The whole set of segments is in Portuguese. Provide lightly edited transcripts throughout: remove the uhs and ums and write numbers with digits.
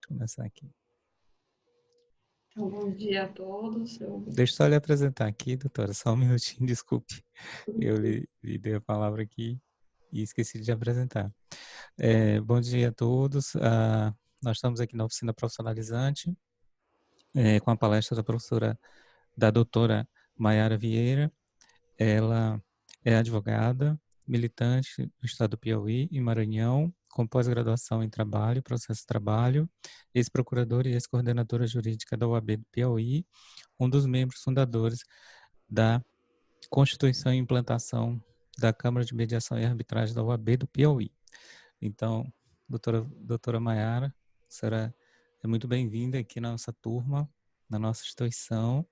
Começar aqui. Então, bom dia a todos. Deixa eu só lhe apresentar aqui, doutora, só um minutinho, desculpe. Eu lhe dei a palavra aqui e esqueci de apresentar. Bom dia a todos. Nós estamos aqui na oficina profissionalizante com a palestra da doutora Maiara Vieira. Ela é advogada, militante do estado do Piauí e Maranhão, com pós-graduação em trabalho, processo de trabalho, ex-procuradora e ex-coordenadora jurídica da OAB do Piauí, um dos membros fundadores da Constituição e Implantação da Câmara de Mediação e Arbitragem da OAB do Piauí. Então, doutora Maiara, a senhora é muito bem-vinda aqui na nossa turma, na nossa instituição.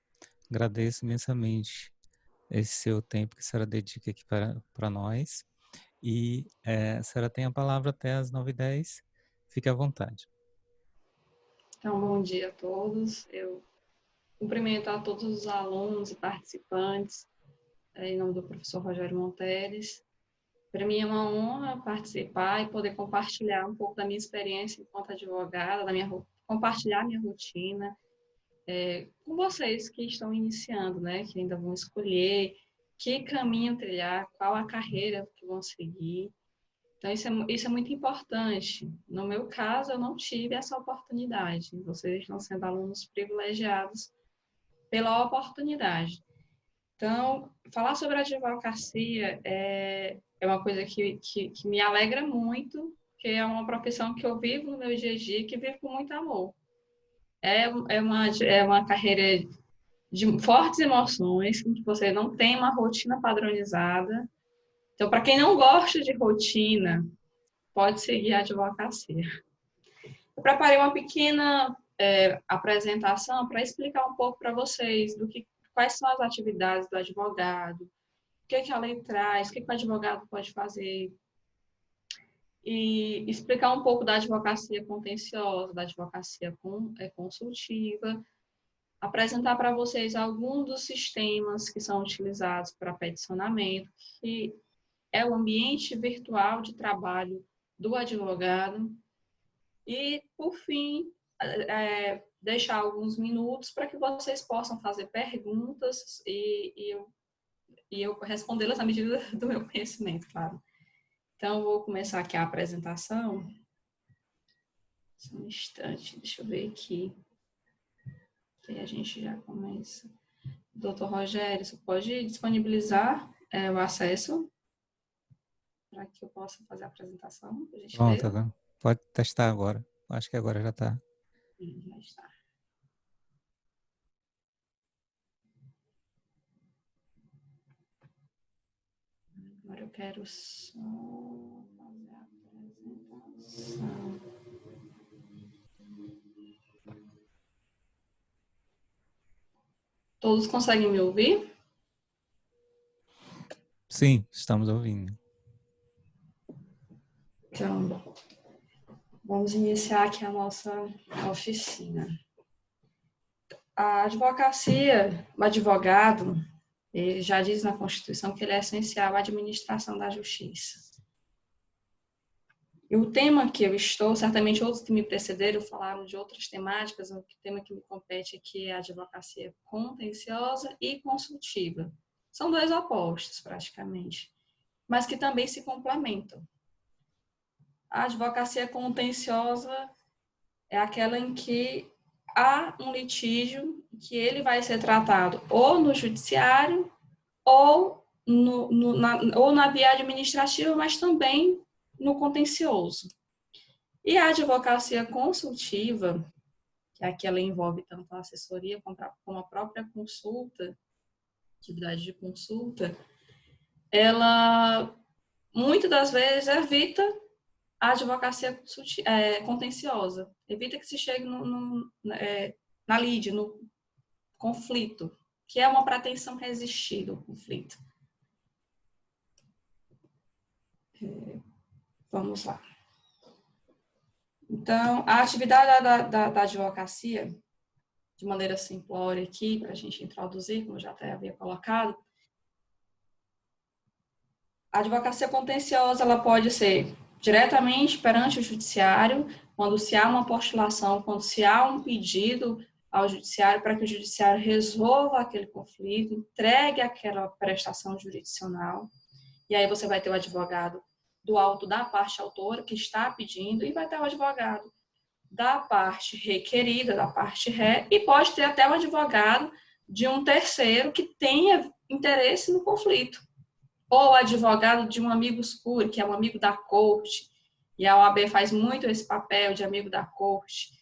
Agradeço imensamente esse seu tempo que a senhora dedica aqui para nós. E a senhora tem a palavra até às 9h10. Fique à vontade. Então, bom dia a todos. Eu cumprimento a todos os alunos e participantes, em nome do professor Rogério Monteles. Para mim é uma honra participar e poder compartilhar um pouco da minha experiência enquanto advogada, compartilhar minha rotina com vocês que estão iniciando, né, que ainda vão escolher que caminho trilhar, qual a carreira que vão seguir. Então, isso é muito importante. No meu caso, eu não tive essa oportunidade. Vocês estão sendo alunos privilegiados pela oportunidade. Então, falar sobre advocacia é uma coisa que me alegra muito, porque é uma profissão que eu vivo no meu dia a dia, que vivo com muito amor. É uma carreira de fortes emoções, em que você não tem uma rotina padronizada. Então, para quem não gosta de rotina, pode seguir a advocacia. Eu preparei uma pequena apresentação para explicar um pouco para vocês quais são as atividades do advogado, o que a lei traz, o que o advogado pode fazer, e explicar um pouco da advocacia contenciosa, da advocacia consultiva, apresentar para vocês alguns dos sistemas que são utilizados para peticionamento, que é o ambiente virtual de trabalho do advogado. E, por fim, deixar alguns minutos para que vocês possam fazer perguntas e eu respondê-las à medida do meu conhecimento, claro. Então, vou começar aqui a apresentação. Só um instante, deixa eu ver aqui. Aí a gente já começa. Doutor Rogério, você pode disponibilizar o acesso para que eu possa fazer a apresentação, por Pronto, gentileza? agora. Pode testar agora. Acho que agora já está. Já está. Agora eu quero só fazer a apresentação. Todos conseguem me ouvir? Sim, estamos ouvindo. Então, vamos iniciar aqui a nossa oficina. A advocacia, o advogado, ele já diz na Constituição que ele é essencial à administração da justiça. E o tema que eu estou, certamente outros que me precederam falaram de outras temáticas, o tema que me compete aqui é a advocacia contenciosa e consultiva. São dois opostos, praticamente, mas que também se complementam. A advocacia contenciosa é aquela em que há um litígio que ele vai ser tratado ou no judiciário ou na via administrativa, mas também no contencioso. E a advocacia consultiva, que é aquela que envolve tanto a assessoria como a própria consulta, atividade de consulta, ela muitas das vezes evita a advocacia contenciosa, evita que se chegue na lide, no conflito, que é uma pretensão resistir do conflito. Vamos lá. Então, a atividade da advocacia, de maneira simplória aqui, para a gente introduzir, como eu já até havia colocado, a advocacia contenciosa ela pode ser diretamente perante o judiciário, quando se há uma postulação, quando se há um pedido ao judiciário para que o judiciário resolva aquele conflito, entregue aquela prestação jurisdicional. E aí você vai ter o advogado do auto da parte autora que está pedindo e vai ter o advogado da parte requerida, da parte ré, e pode ter até o advogado de um terceiro que tenha interesse no conflito. Ou o advogado de um amigo escuro, que é um amigo da corte, e a OAB faz muito esse papel de amigo da corte.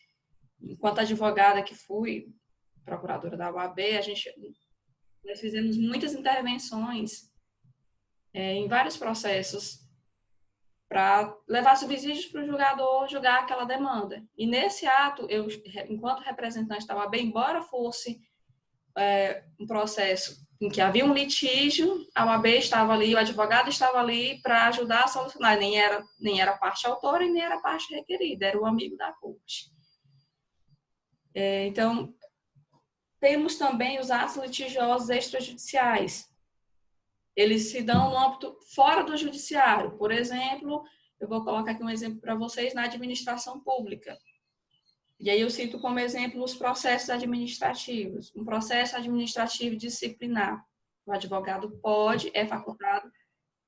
Enquanto advogada que fui, procuradora da OAB, nós fizemos muitas intervenções em vários processos para levar subsídios para o julgador julgar aquela demanda. E nesse ato, eu, enquanto representante da OAB, embora fosse um processo em que havia um litígio, a OAB estava ali, o advogado estava ali para ajudar a solucionar. Nem era a parte autora e nem era a parte requerida, era o amigo da corte. Então, temos também os atos litigiosos extrajudiciais. Eles se dão no âmbito fora do judiciário. Por exemplo, eu vou colocar aqui um exemplo para vocês na administração pública. E aí eu cito como exemplo os processos administrativos. Um processo administrativo disciplinar. O advogado é facultado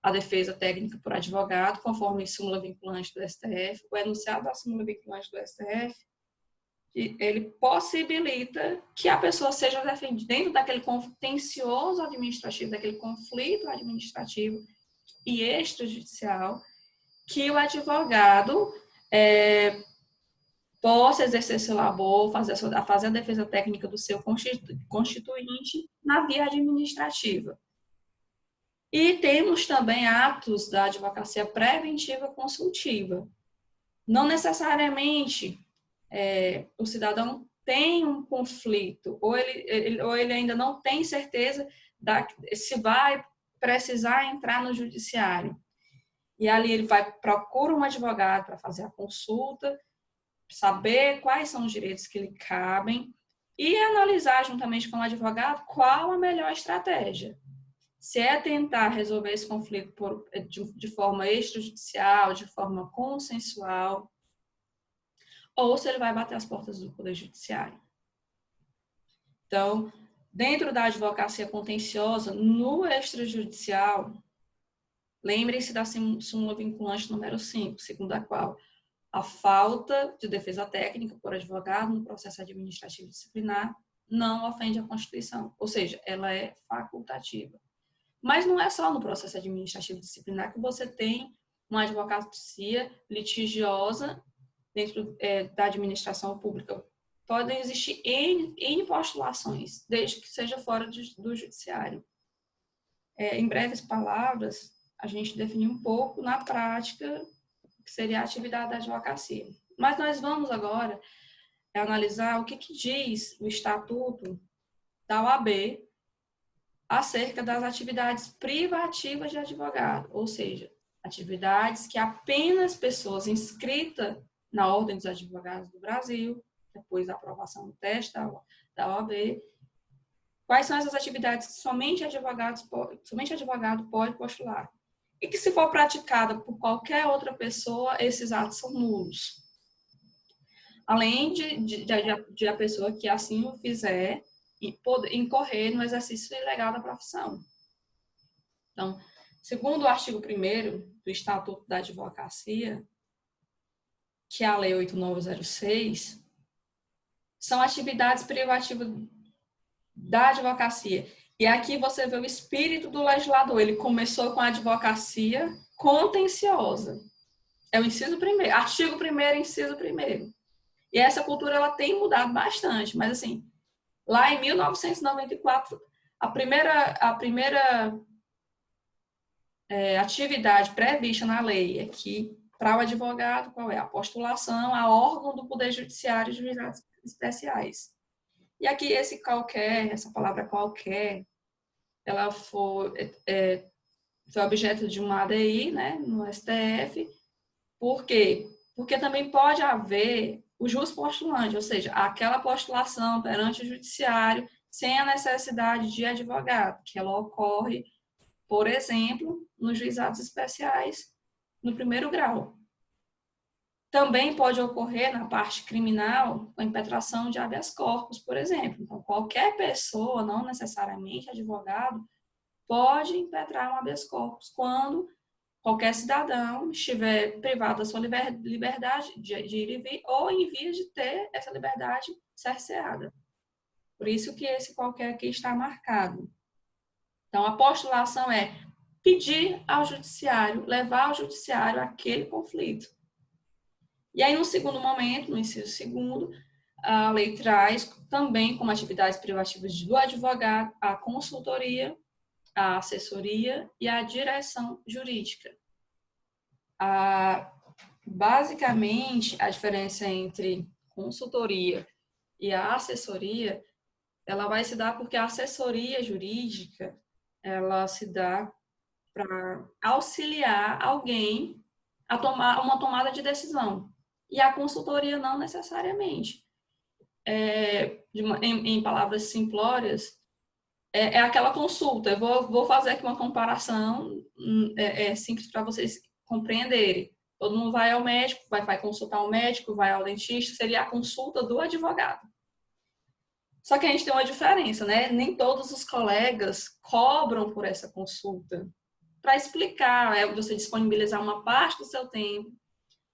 a defesa técnica por advogado, conforme súmula vinculante do STF. O enunciado da súmula vinculante do STF, ele possibilita que a pessoa seja defendida dentro daquele contencioso administrativo, daquele conflito administrativo e extrajudicial, que o advogado possa exercer seu labor, fazer a defesa técnica do seu constituinte na via administrativa. E temos também atos da advocacia preventiva consultiva. Não necessariamente o cidadão tem um conflito, ou ele ainda não tem certeza se vai precisar entrar no judiciário. E ali ele procura um advogado para fazer a consulta, saber quais são os direitos que lhe cabem e analisar juntamente com o advogado qual a melhor estratégia. Se é tentar resolver esse conflito de forma extrajudicial, de forma consensual, ou se ele vai bater as portas do Poder Judiciário. Então, dentro da advocacia contenciosa, no extrajudicial, lembrem-se da súmula vinculante número 5, segundo a qual a falta de defesa técnica por advogado no processo administrativo disciplinar não ofende a Constituição, ou seja, ela é facultativa. Mas não é só no processo administrativo disciplinar que você tem uma advocacia litigiosa dentro da administração pública. Podem existir N postulações, desde que seja fora do judiciário. Em breves palavras, a gente definiu um pouco na prática o que seria a atividade da advocacia. Mas nós vamos agora analisar o que diz o Estatuto da OAB acerca das atividades privativas de advogado, ou seja, atividades que apenas pessoas inscritas na Ordem dos Advogados do Brasil, depois da aprovação do teste da OAB, quais são essas atividades que somente advogado pode postular. E que, se for praticada por qualquer outra pessoa, esses atos são nulos. Além de a pessoa que assim o fizer incorrer no exercício ilegal da profissão. Então, segundo o artigo 1º do Estatuto da Advocacia, que é a Lei 8906, são atividades privativas da advocacia. E aqui você vê o espírito do legislador. Ele começou com a advocacia contenciosa. É o inciso 1º, artigo 1º, inciso 1º. E essa cultura ela tem mudado bastante, mas assim, lá em 1994, a primeira atividade prevista na lei é que, para o advogado, qual é? A postulação a órgão do Poder Judiciário de juizados especiais. E aqui essa palavra qualquer, ela foi objeto de uma ADI, né, no STF. Por quê? Porque também pode haver o jus postulante, ou seja, aquela postulação perante o judiciário sem a necessidade de advogado, que ela ocorre, por exemplo, nos juizados especiais no 1º grau. Também pode ocorrer na parte criminal a impetração de habeas corpus, por exemplo. Então, qualquer pessoa, não necessariamente advogado, pode impetrar um habeas corpus quando qualquer cidadão estiver privado da sua liberdade de ir e vir ou em vias de ter essa liberdade cerceada. Por isso que esse qualquer aqui está marcado. Então, a postulação é pedir ao judiciário, levar ao judiciário aquele conflito. E aí, no segundo momento, no inciso segundo, a lei traz também como atividades privativas do advogado a consultoria, a assessoria e a direção jurídica. Basicamente, a diferença entre consultoria e a assessoria, ela vai se dar porque a assessoria jurídica, ela se dá para auxiliar alguém a tomar uma tomada de decisão. E a consultoria não necessariamente. Em palavras simplórias, é aquela consulta. Eu vou fazer aqui uma comparação simples para vocês compreenderem. Todo mundo vai ao médico, vai consultar o médico, vai ao dentista, seria a consulta do advogado. Só que a gente tem uma diferença, né? Nem todos os colegas cobram por essa consulta. Para explicar, você disponibilizar uma parte do seu tempo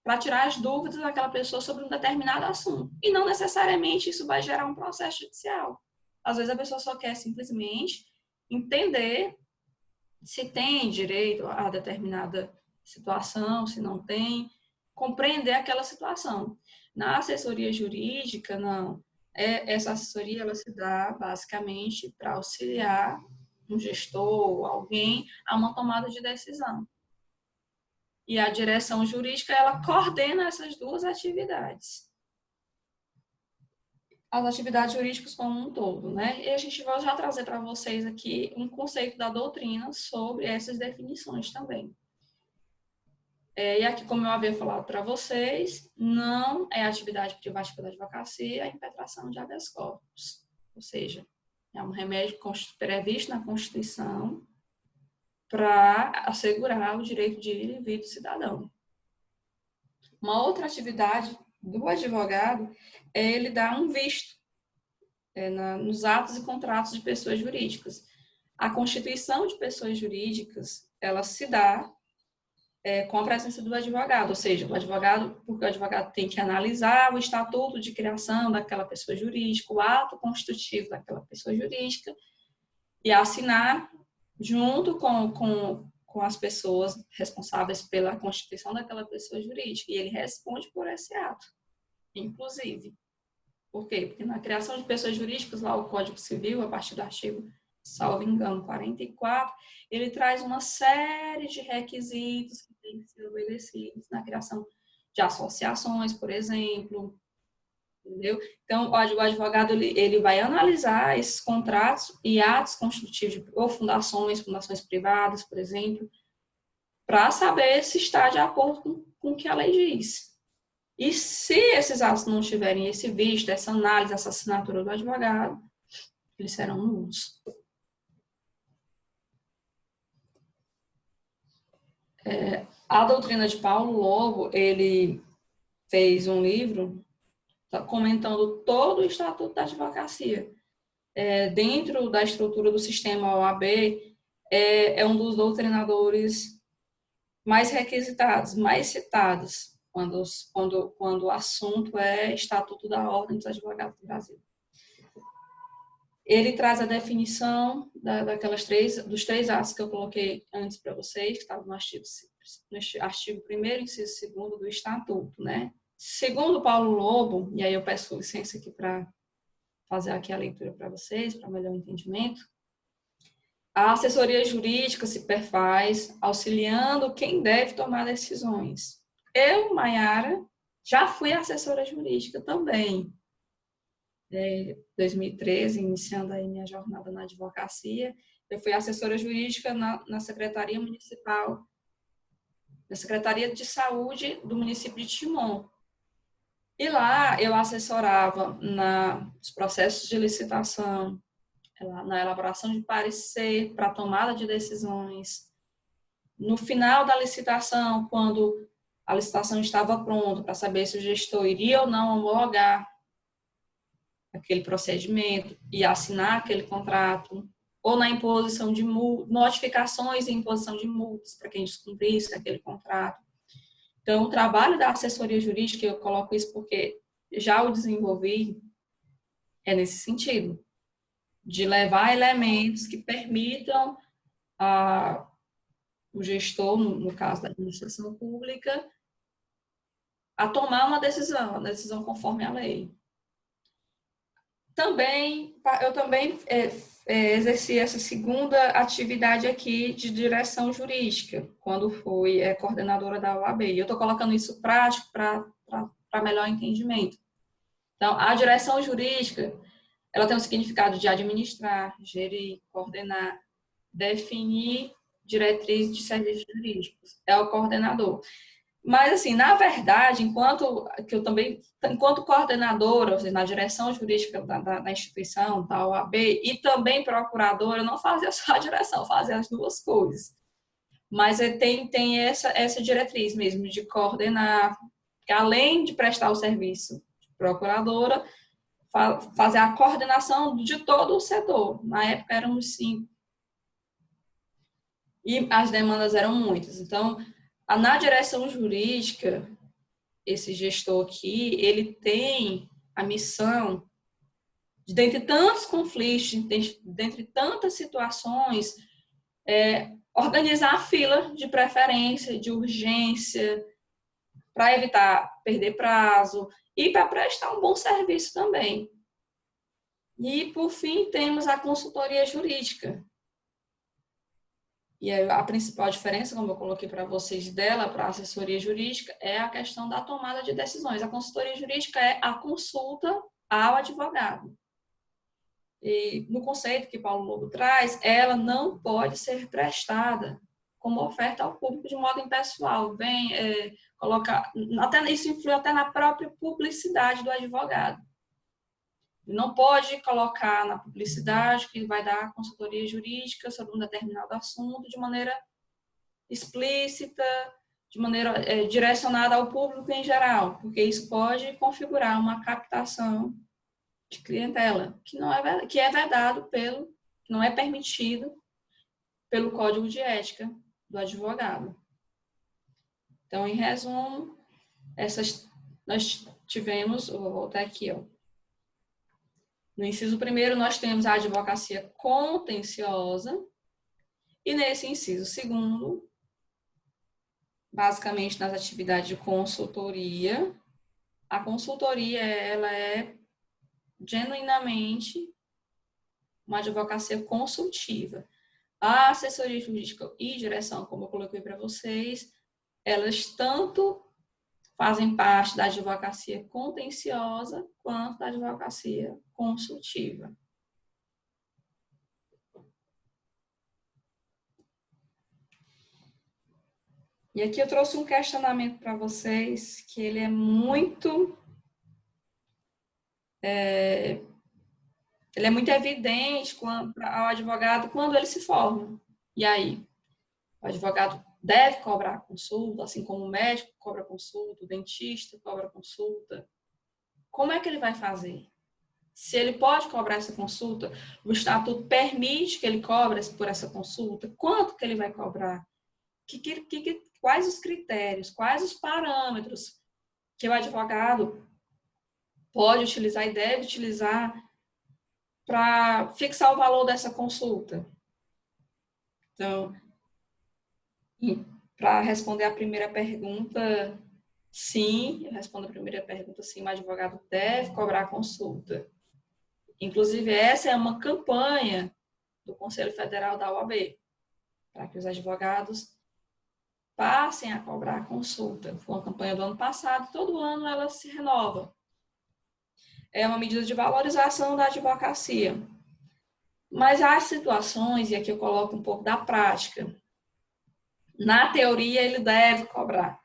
para tirar as dúvidas daquela pessoa sobre um determinado assunto. E não necessariamente isso vai gerar um processo judicial. Às vezes a pessoa só quer simplesmente entender se tem direito a determinada situação, se não tem, compreender aquela situação. Na assessoria jurídica, não. Essa assessoria ela se dá basicamente para auxiliar um gestor, alguém, a uma tomada de decisão. E a direção jurídica, ela coordena essas duas atividades. As atividades jurídicas como um todo, né? E a gente vai já trazer para vocês aqui um conceito da doutrina sobre essas definições também. E aqui, como eu havia falado para vocês, não é atividade privativa da advocacia a impetração de habeas corpus. Ou seja, é um remédio previsto na Constituição para assegurar o direito de ir e vir do cidadão. Uma outra atividade do advogado é ele dar um visto nos atos e contratos de pessoas jurídicas. A constituição de pessoas jurídicas, ela se dá com a presença do advogado, ou seja, porque o advogado tem que analisar o estatuto de criação daquela pessoa jurídica, o ato constitutivo daquela pessoa jurídica e assinar junto com as pessoas responsáveis pela constituição daquela pessoa jurídica. E ele responde por esse ato, inclusive. Por quê? Porque na criação de pessoas jurídicas, lá o Código Civil, a partir do artigo, salvo engano, 44, ele traz uma série de requisitos que têm que ser obedecidos na criação de associações, por exemplo. Entendeu? Então, o advogado ele vai analisar esses contratos e atos constitutivos ou fundações privadas, por exemplo, para saber se está de acordo com o que a lei diz. E se esses atos não tiverem esse visto, essa análise, essa assinatura do advogado, eles serão nulos. A doutrina de Paulo Lobo, ele fez um livro comentando todo o Estatuto da Advocacia. Dentro da estrutura do sistema OAB, é um dos doutrinadores mais requisitados, mais citados, quando o assunto é Estatuto da Ordem dos Advogados do Brasil. Ele traz a definição dos três atos que eu coloquei antes para vocês, que estavam no artigo 1º, inciso 2º do Estatuto, né? Segundo Paulo Lobo, e aí eu peço licença aqui para fazer aqui a leitura para vocês, para melhor entendimento, a assessoria jurídica se perfaz auxiliando quem deve tomar decisões. Eu, Maiara, já fui assessora jurídica também. Em 2013, iniciando aí minha jornada na advocacia, eu fui assessora jurídica na Secretaria Municipal, na Secretaria de Saúde do município de Timon. E lá eu assessorava nos processos de licitação, na elaboração de parecer para tomada de decisões. No final da licitação, quando a licitação estava pronta para saber se o gestor iria ou não homologar aquele procedimento e assinar aquele contrato, ou na imposição de notificações e imposição de multas para quem descumprisse aquele contrato. Então, o trabalho da assessoria jurídica, eu coloco isso porque já o desenvolvi, é nesse sentido, de levar elementos que permitam o gestor, no caso da administração pública, a tomar uma decisão conforme a lei. Eu também exerci essa segunda atividade aqui de direção jurídica, quando fui coordenadora da OAB. E eu estou colocando isso prático para melhor entendimento. Então, a direção jurídica, ela tem o significado de administrar, gerir, coordenar, definir diretrizes de serviços jurídicos. É o coordenador. Mas, assim, na verdade, enquanto coordenadora, ou seja, na direção jurídica da instituição, da OAB, e também procuradora, eu não fazia só a direção, fazia as duas coisas. Mas tem essa diretriz mesmo de coordenar, que além de prestar o serviço de procuradora, fazer a coordenação de todo o setor. Na época éramos 5. E as demandas eram muitas. Então, na direção jurídica, esse gestor aqui, ele tem a missão de, dentre tantos conflitos, dentre tantas situações, organizar a fila de preferência, de urgência, para evitar perder prazo e para prestar um bom serviço também. E, por fim, temos a consultoria jurídica. E a principal diferença, como eu coloquei para vocês, dela para a assessoria jurídica, é a questão da tomada de decisões. A consultoria jurídica é a consulta ao advogado. E no conceito que Paulo Lobo traz, ela não pode ser prestada como oferta ao público de modo impessoal. Isso influi até na própria publicidade do advogado. Não pode colocar na publicidade que vai dar consultoria jurídica sobre um determinado assunto de maneira explícita, de maneira direcionada ao público em geral, porque isso pode configurar uma captação de clientela, que é vedado que não é permitido pelo Código de Ética do advogado. Então, em resumo, nós tivemos, vou voltar aqui, ó. No inciso 1º, nós temos a advocacia contenciosa, e nesse inciso 2º, basicamente nas atividades de consultoria, a consultoria ela é genuinamente uma advocacia consultiva. A assessoria jurídica e direção, como eu coloquei para vocês, elas tanto fazem parte da advocacia contenciosa quanto da advocacia consultiva. E aqui eu trouxe um questionamento para vocês, que ele é muito evidente ao advogado quando ele se forma. E aí? O advogado deve cobrar consulta, assim como o médico cobra consulta, o dentista cobra consulta. Como é que ele vai fazer? Se ele pode cobrar essa consulta, o estatuto permite que ele cobre por essa consulta, quanto que ele vai cobrar? Quais os critérios, quais os parâmetros que o advogado pode utilizar e deve utilizar para fixar o valor dessa consulta? Então, para responder a primeira pergunta, sim, eu respondo a primeira pergunta, sim, o advogado deve cobrar consulta. Inclusive, essa é uma campanha do Conselho Federal da OAB, para que os advogados passem a cobrar consulta. Foi uma campanha do ano passado, todo ano ela se renova. É uma medida de valorização da advocacia. Mas há situações, e aqui eu coloco um pouco da prática. Na teoria, ele deve cobrar.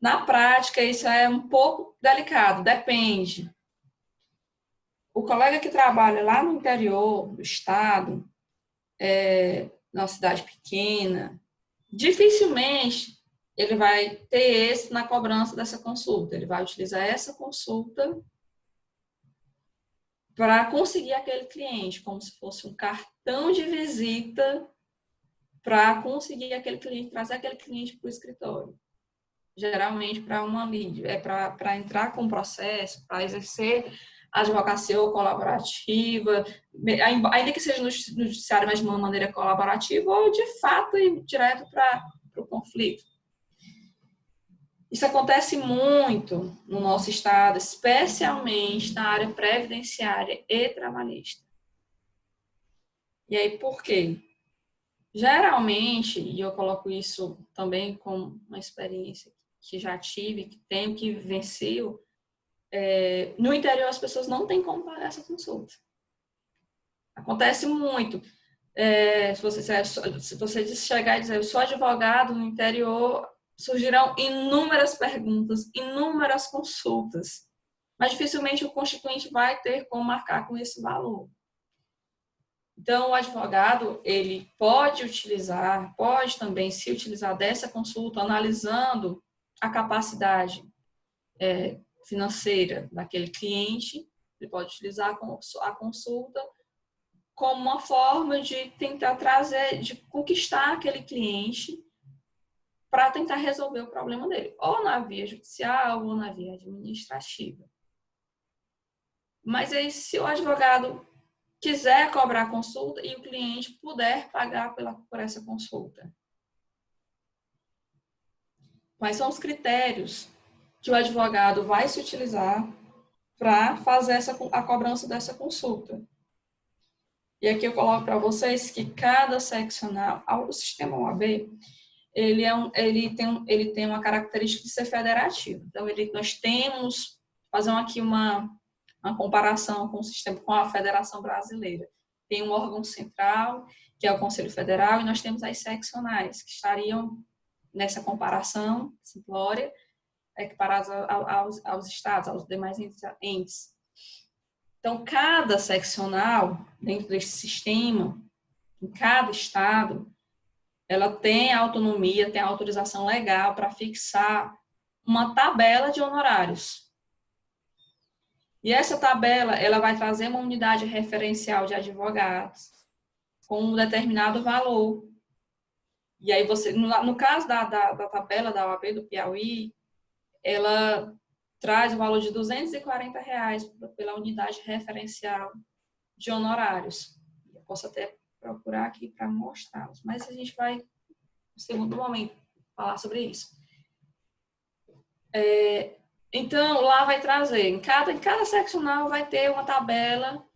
Na prática, isso é um pouco delicado, depende. O colega que trabalha lá no interior do estado, numa cidade pequena, dificilmente ele vai ter esse na cobrança dessa consulta. Ele vai utilizar essa consulta para conseguir aquele cliente, como se fosse um cartão de visita para conseguir aquele cliente, trazer aquele cliente para o escritório. Geralmente para uma lead, para entrar com o processo, para exercer a advocacia ou colaborativa, ainda que seja no judiciário, mas de uma maneira colaborativa, ou de fato ir direto para o conflito. Isso acontece muito no nosso estado, especialmente na área previdenciária e trabalhista. E aí, por quê? Geralmente, e eu coloco isso também como uma experiência que já tive, que tenho, que vivencio, no interior as pessoas não têm como pagar essa consulta. Acontece muito. Se você chegar e dizer, eu sou advogado no interior, surgirão inúmeras perguntas, inúmeras consultas, mas dificilmente o constituinte vai ter como marcar com esse valor. Então, o advogado, ele pode também se utilizar dessa consulta, analisando a capacidade financeira daquele cliente, ele pode utilizar a consulta como uma forma de tentar trazer, de conquistar aquele cliente para tentar resolver o problema dele, ou na via judicial, ou na via administrativa. Mas aí, se o advogado quiser cobrar a consulta e o cliente puder pagar por essa consulta, quais são os critérios que o advogado vai se utilizar para fazer a cobrança dessa consulta? E aqui eu coloco para vocês que cada seccional, o sistema OAB, ele tem uma característica de ser federativo. Então, nós temos, fazer aqui uma comparação com o sistema, com a Federação Brasileira. Tem um órgão central, que é o Conselho Federal, e nós temos as seccionais, que estariam nessa comparação simplória, equiparadas aos estados, aos demais entes. Então, cada seccional, dentro desse sistema, em cada estado, ela tem autonomia, tem autorização legal para fixar uma tabela de honorários. E essa tabela, ela vai trazer uma unidade referencial de advogados com um determinado valor. E aí você, no caso da tabela da OAB do Piauí, ela traz o valor de R$240 pela unidade referencial de honorários. Eu posso até procurar aqui para mostrá-los, mas a gente vai, no segundo momento, falar sobre isso. Então, lá vai trazer, em cada seccional vai ter uma tabela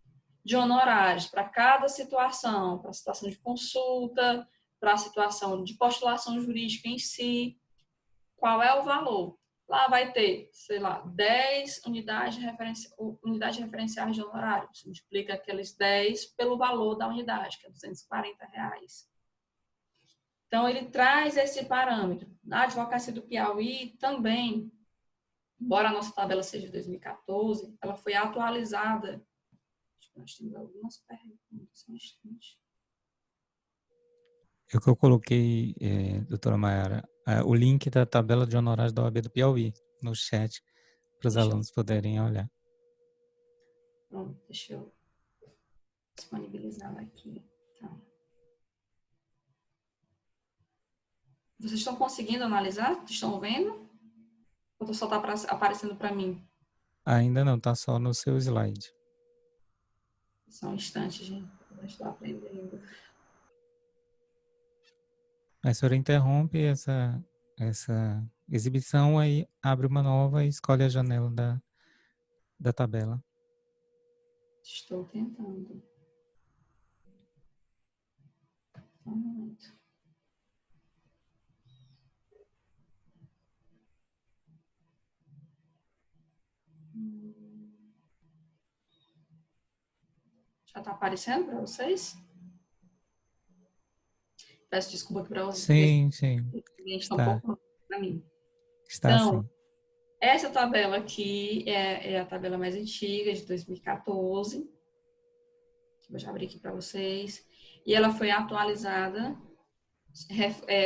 de honorários para cada situação, para a situação de consulta, para a situação de postulação jurídica em si, qual é o valor. Lá vai ter, sei lá, 10 unidades referenciais de honorário. Você multiplica aqueles 10 pelo valor da unidade, que é R$240. Então, ele traz esse parâmetro. Na advocacia do Piauí também, embora a nossa tabela seja de 2014, ela foi atualizada. Acho que nós temos algumas perguntas, um instante. Eu que eu coloquei, doutora Mayara, o link da tabela de honorários da OAB do Piauí no chat, para os alunos poderem olhar. Pronto, deixa eu disponibilizar aqui. Então. Vocês estão conseguindo analisar? Estão vendo? Ou só está aparecendo para mim? Ainda não, está só no seu slide. Só um instante, gente. Eu estou aprendendo. A senhora interrompe essa exibição, aí abre uma nova e escolhe a janela da tabela. Estou tentando. Só um momento. Já está aparecendo para vocês? Peço desculpa para vocês. Sim, sim. Está um pouco para mim. Está então, sim. Essa tabela aqui é a tabela mais antiga, de 2014. Eu já abri aqui para vocês. E ela foi atualizada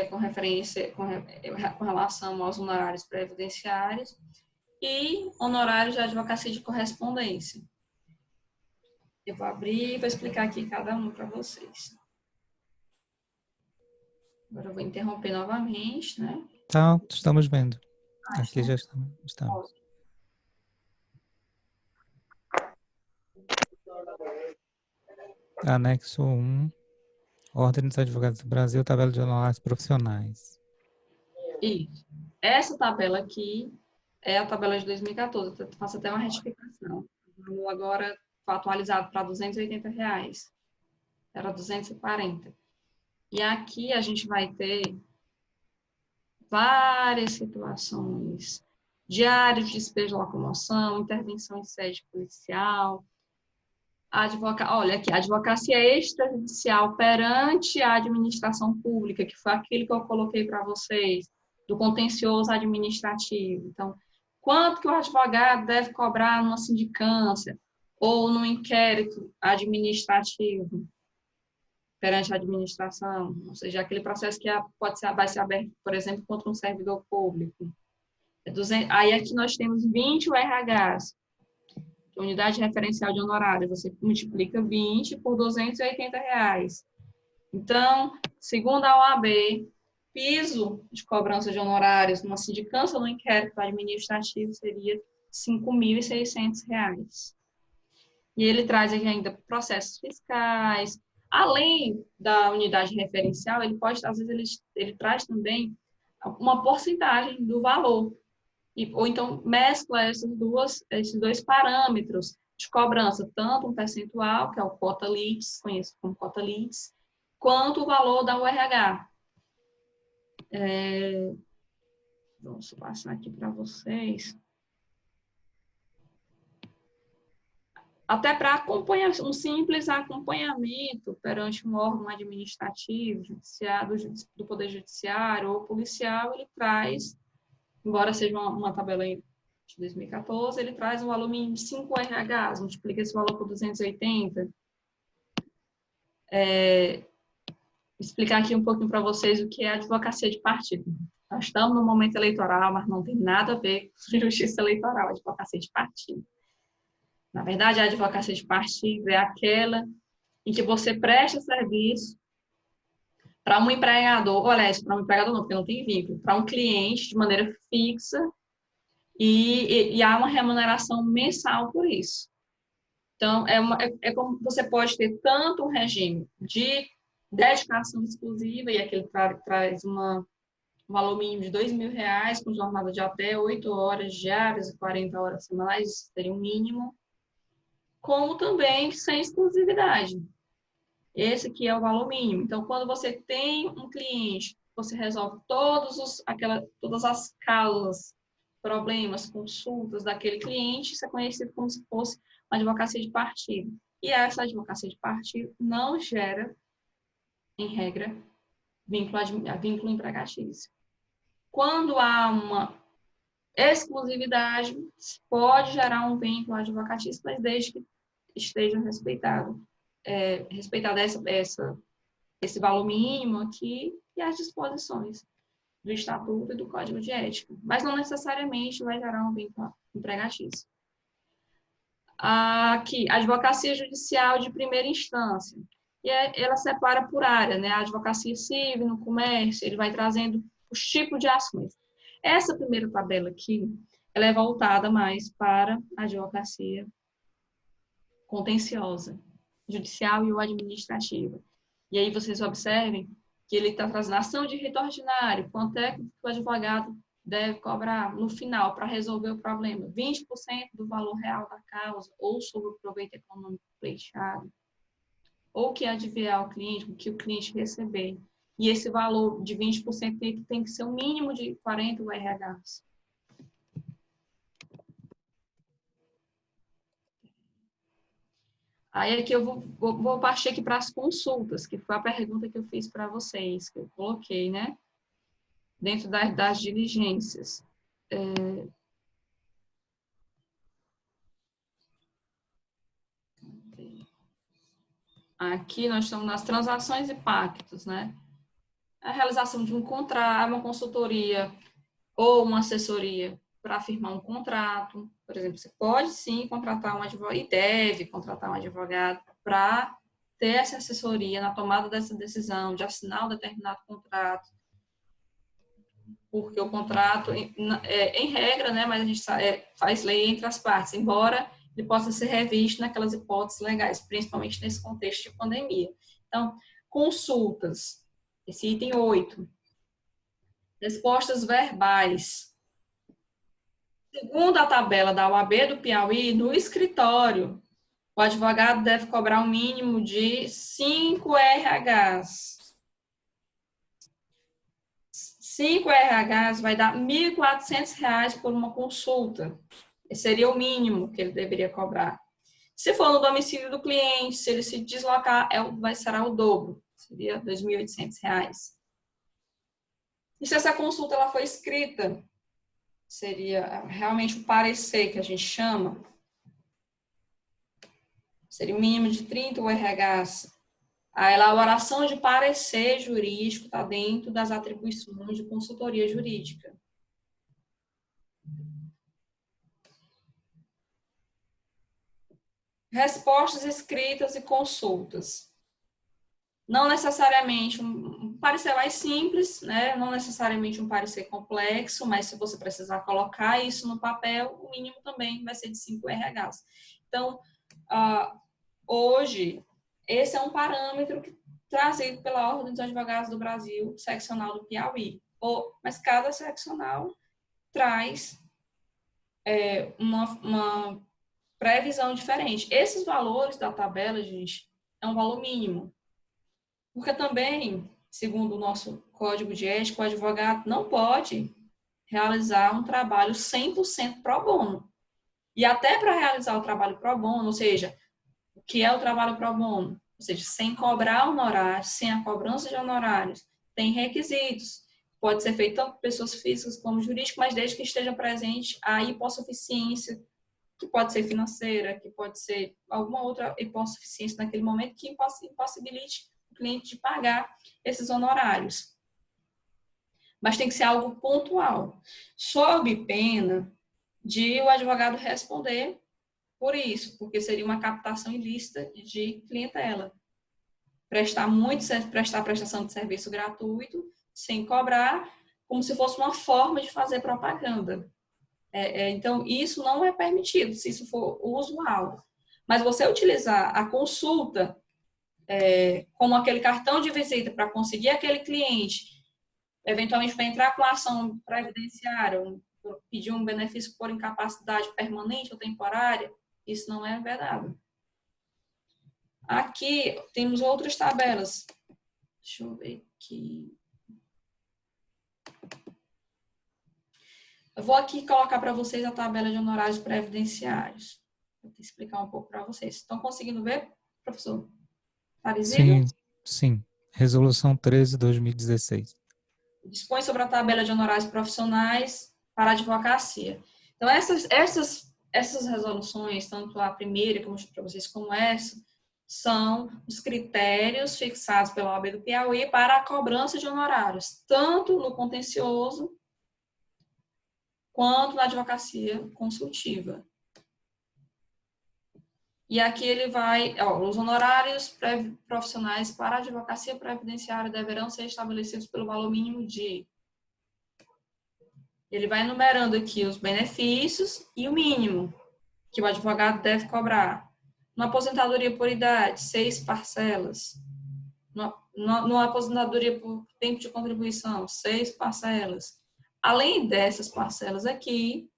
com referência, com relação aos honorários previdenciários e honorários de advocacia de correspondência. Eu vou abrir e vou explicar aqui cada um para vocês. Agora eu vou interromper novamente, né? Tá, estamos vendo. Aqui já estamos. Anexo 1, Ordem dos Advogados do Brasil, tabela de honorários profissionais. Isso. Essa tabela aqui é a tabela de 2014. Eu faço até uma retificação. O valor agora foi atualizado para R$280. Era 240. E aqui a gente vai ter várias situações. Diário de despejo de locomoção, intervenção em sede policial, olha aqui, advocacia extrajudicial perante a administração pública, que foi aquilo que eu coloquei para vocês, do contencioso administrativo. Então, quanto que o advogado deve cobrar numa sindicância ou num inquérito administrativo perante a administração, ou seja, aquele processo que vai ser aberto, por exemplo, contra um servidor público. Aí aqui nós temos 20 URHs, unidade referencial de honorário, você multiplica 20 por R$280. Então, segundo a OAB, piso de cobrança de honorários numa sindicância ou no inquérito administrativo seria R$5.600. E ele traz aqui ainda processos fiscais. Além da unidade referencial, ele pode, às vezes, ele traz também uma porcentagem do valor. Ou então mescla esses dois parâmetros de cobrança, tanto um percentual, que é o cota litis, conhecido como cota litis, quanto o valor da URH. Vamos passar aqui para vocês. Até para acompanhar, um simples acompanhamento perante um órgão administrativo, judiciário, do Poder Judiciário ou policial, ele traz, embora seja uma tabela de 2014, ele traz um valor mínimo de 5 RHs, multiplica esse valor por 280. Explicar aqui um pouquinho para vocês o que é advocacia de partido. Nós estamos no momento eleitoral, mas não tem nada a ver com justiça eleitoral, advocacia de partido. Na verdade, a advocacia de partido é aquela em que você presta serviço para um empregador, aliás, para um empregador não, porque não tem vínculo, para um cliente de maneira fixa e há uma remuneração mensal por isso. Então, como você pode ter tanto um regime de dedicação exclusiva, e aquele traz um valor mínimo de R$2.000, com jornada de até 8 horas diárias e 40 horas semanais, seria o mínimo, como também sem exclusividade. Esse aqui é o valor mínimo. Então, quando você tem um cliente, você resolve todas as causas, problemas, consultas daquele cliente, isso é conhecido como se fosse uma advocacia de partido. E essa advocacia de partido não gera, em regra, vínculo empregatício. Quando há uma exclusividade, pode gerar um vínculo advocatício, mas desde que esteja respeitado esse valor mínimo aqui e as disposições do Estatuto e do Código de Ética. Mas não necessariamente vai gerar um vínculo empregatício. Aqui, advocacia judicial de primeira instância. E ela separa por área, né? A advocacia civil, no comércio, ele vai trazendo os tipos de ações. Essa primeira tabela aqui, ela é voltada mais para a advocacia contenciosa, judicial e o administrativa. E aí vocês observem que ele está trazendo ação de rito ordinário, quanto é que o advogado deve cobrar no final para resolver o problema, 20% do valor real da causa ou sobre o proveito econômico pleiteado, ou que advier ao cliente, o que o cliente receber. E esse valor de 20% tem que ser um mínimo de 40 URHs. Aí aqui eu vou partir aqui para as consultas, que foi a pergunta que eu fiz para vocês, que eu coloquei, né? Dentro das diligências. Aqui nós estamos nas transações e pactos, né? a realização de um contrato, uma consultoria ou uma assessoria para firmar um contrato. Por exemplo, você pode sim contratar um advogado e deve contratar um advogado para ter essa assessoria na tomada dessa decisão de assinar um determinado contrato, porque o contrato, em regra, né, mas a gente faz lei entre as partes, embora ele possa ser revisto naquelas hipóteses legais, principalmente nesse contexto de pandemia. Então, consultas, esse item 8. Respostas verbais. Segundo a tabela da OAB do Piauí, no escritório, o advogado deve cobrar um mínimo de 5 RHs. 5 RHs vai dar R$ 1.400 por uma consulta. Esse seria o mínimo que ele deveria cobrar. Se for no domicílio do cliente, se ele se deslocar, será o dobro. Seria R$ 2.800. E se essa consulta ela foi escrita, seria realmente o parecer que a gente chama, seria o mínimo de 30 URHs. A elaboração de parecer jurídico está dentro das atribuições de consultoria jurídica. Respostas escritas e consultas. Não necessariamente um parecer mais simples, né? Não necessariamente um parecer complexo, mas se você precisar colocar isso no papel, o mínimo também vai ser de 5 RHs. Então, hoje, esse é um parâmetro trazido pela Ordem dos Advogados do Brasil, seccional do Piauí. Mas cada seccional traz uma previsão diferente. Esses valores da tabela, gente, é um valor mínimo. Porque também, segundo o nosso código de ética, o advogado não pode realizar um trabalho 100% pro bono. E até para realizar o trabalho pro bono, ou seja, o que é o trabalho pro bono? Ou seja, sem cobrar honorários, sem a cobrança de honorários, tem requisitos. Pode ser feito tanto por pessoas físicas como jurídicas, mas desde que esteja presente a hipossuficiência, que pode ser financeira, que pode ser alguma outra hipossuficiência naquele momento que impossibilite o cliente de pagar esses honorários. Mas tem que ser algo pontual, sob pena de o advogado responder por isso, porque seria uma captação ilícita de clientela. Prestar prestação de serviço gratuito, sem cobrar, como se fosse uma forma de fazer propaganda. Então, isso não é permitido, se isso for usual. Mas você utilizar a consulta como aquele cartão de visita para conseguir aquele cliente, eventualmente para entrar com a ação previdenciária, pedir um benefício por incapacidade permanente ou temporária, isso não é vedado. Aqui temos outras tabelas. Deixa eu ver aqui. Eu vou aqui colocar para vocês a tabela de honorários previdenciários. Vou explicar um pouco para vocês. Estão conseguindo ver, professor? Está visível? Sim, sim. Resolução 13/2016. Dispõe sobre a tabela de honorários profissionais para a advocacia. Então, essas resoluções, tanto a primeira que eu mostrei para vocês como essa, são os critérios fixados pela OAB do Piauí para a cobrança de honorários, tanto no contencioso quanto na advocacia consultiva. E aqui ele vai, os honorários profissionais para a advocacia previdenciária deverão ser estabelecidos pelo valor mínimo de... Ele vai enumerando aqui os benefícios e o mínimo que o advogado deve cobrar. Na aposentadoria por idade, 6 parcelas. Na aposentadoria por tempo de contribuição, 6 parcelas. Além dessas parcelas aqui,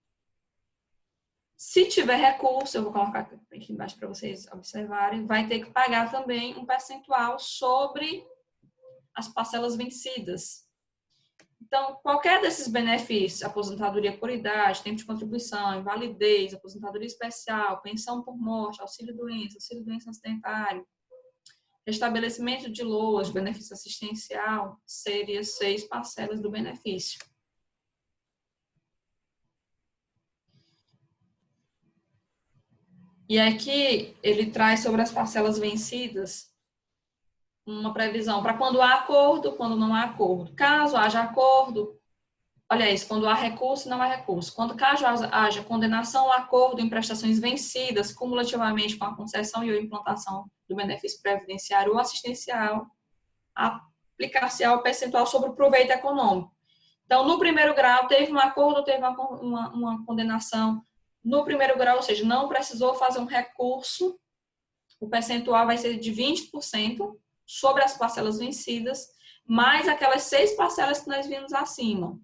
se tiver recurso, eu vou colocar aqui embaixo para vocês observarem, vai ter que pagar também um percentual sobre as parcelas vencidas. Então, qualquer desses benefícios, aposentadoria por idade, tempo de contribuição, invalidez, aposentadoria especial, pensão por morte, auxílio-doença acidentário, restabelecimento de LOAS, benefício assistencial, seria 6 parcelas do benefício. E aqui ele traz sobre as parcelas vencidas, uma previsão para quando há acordo, quando não há acordo. Caso haja acordo, olha isso, quando há recurso, não há recurso. Caso haja condenação ou acordo em prestações vencidas cumulativamente com a concessão e ou implantação do benefício previdenciário ou assistencial, aplicar-se ao percentual sobre o proveito econômico. Então, no primeiro grau, teve um acordo, teve uma condenação. No primeiro grau, ou seja, não precisou fazer um recurso, o percentual vai ser de 20% sobre as parcelas vencidas, mais aquelas 6 parcelas que nós vimos acima.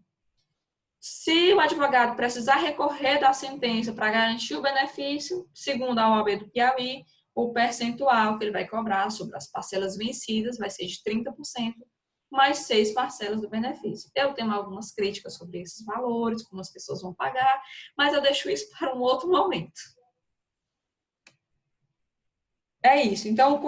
Se o advogado precisar recorrer da sentença para garantir o benefício, segundo a OAB do Piauí, o percentual que ele vai cobrar sobre as parcelas vencidas vai ser de 30%, mais 6 parcelas do benefício. Eu tenho algumas críticas sobre esses valores, como as pessoas vão pagar, mas eu deixo isso para um outro momento. É isso. Então,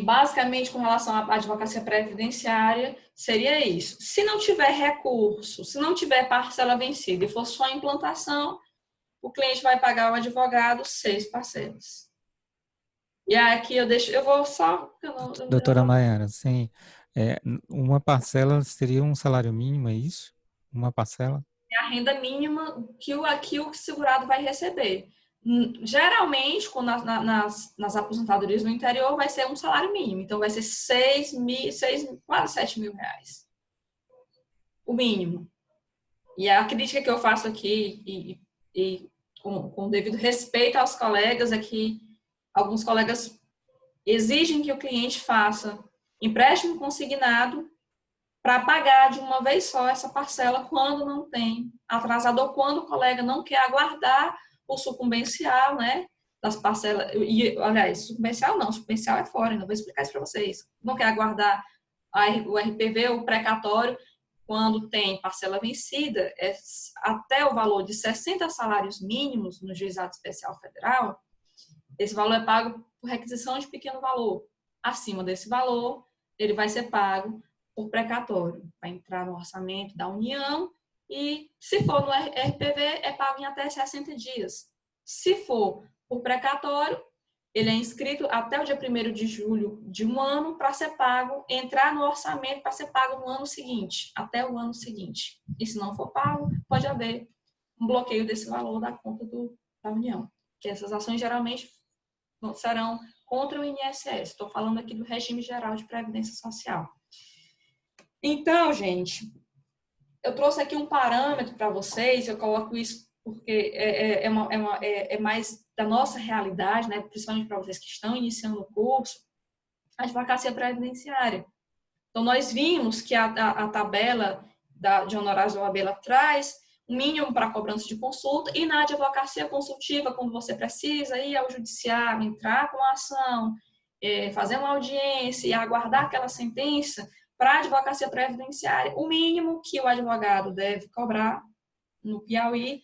basicamente com relação à advocacia previdenciária, seria isso. Se não tiver recurso, se não tiver parcela vencida e for só implantação, o cliente vai pagar ao advogado 6 parcelas. E aqui eu vou só... Doutora Maiara, sim, uma parcela seria um salário mínimo, é isso? Uma parcela? É a renda mínima que o segurado vai receber. Geralmente, nas aposentadorias no interior, vai ser um salário mínimo. Então, vai ser quase 7 mil reais. O mínimo. E a crítica que eu faço aqui, e com devido respeito aos colegas, é que alguns colegas exigem que o cliente faça empréstimo consignado para pagar de uma vez só essa parcela quando não tem atrasador, quando o colega não quer aguardar o sucumbencial, né, das parcelas. E, aliás, sucumbencial é fora, não vou explicar isso para vocês. Não quer aguardar o RPV, o precatório, quando tem parcela vencida, até o valor de 60 salários mínimos no Juizado Especial Federal, esse valor é pago por requisição de pequeno valor. Acima desse valor, ele vai ser pago por precatório. Vai entrar no orçamento da União e, se for no RPV, é pago em até 60 dias. Se for por precatório, ele é inscrito até o dia 1º de julho de um ano para ser pago, entrar no orçamento para ser pago no ano seguinte, até o ano seguinte. E se não for pago, pode haver um bloqueio desse valor da conta da União. Que essas ações geralmente serão contra o INSS. Estou falando aqui do regime geral de previdência social. Então, gente, eu trouxe aqui um parâmetro para vocês, eu coloco isso porque é mais da nossa realidade, né? Principalmente para vocês que estão iniciando o curso, a advocacia previdenciária. Então, nós vimos que a tabela de honorários da OAB traz um mínimo para cobrança de consulta, e na advocacia consultiva, quando você precisa ir ao judiciário, entrar com a ação, fazer uma audiência e aguardar aquela sentença, para a advocacia previdenciária, o mínimo que o advogado deve cobrar no Piauí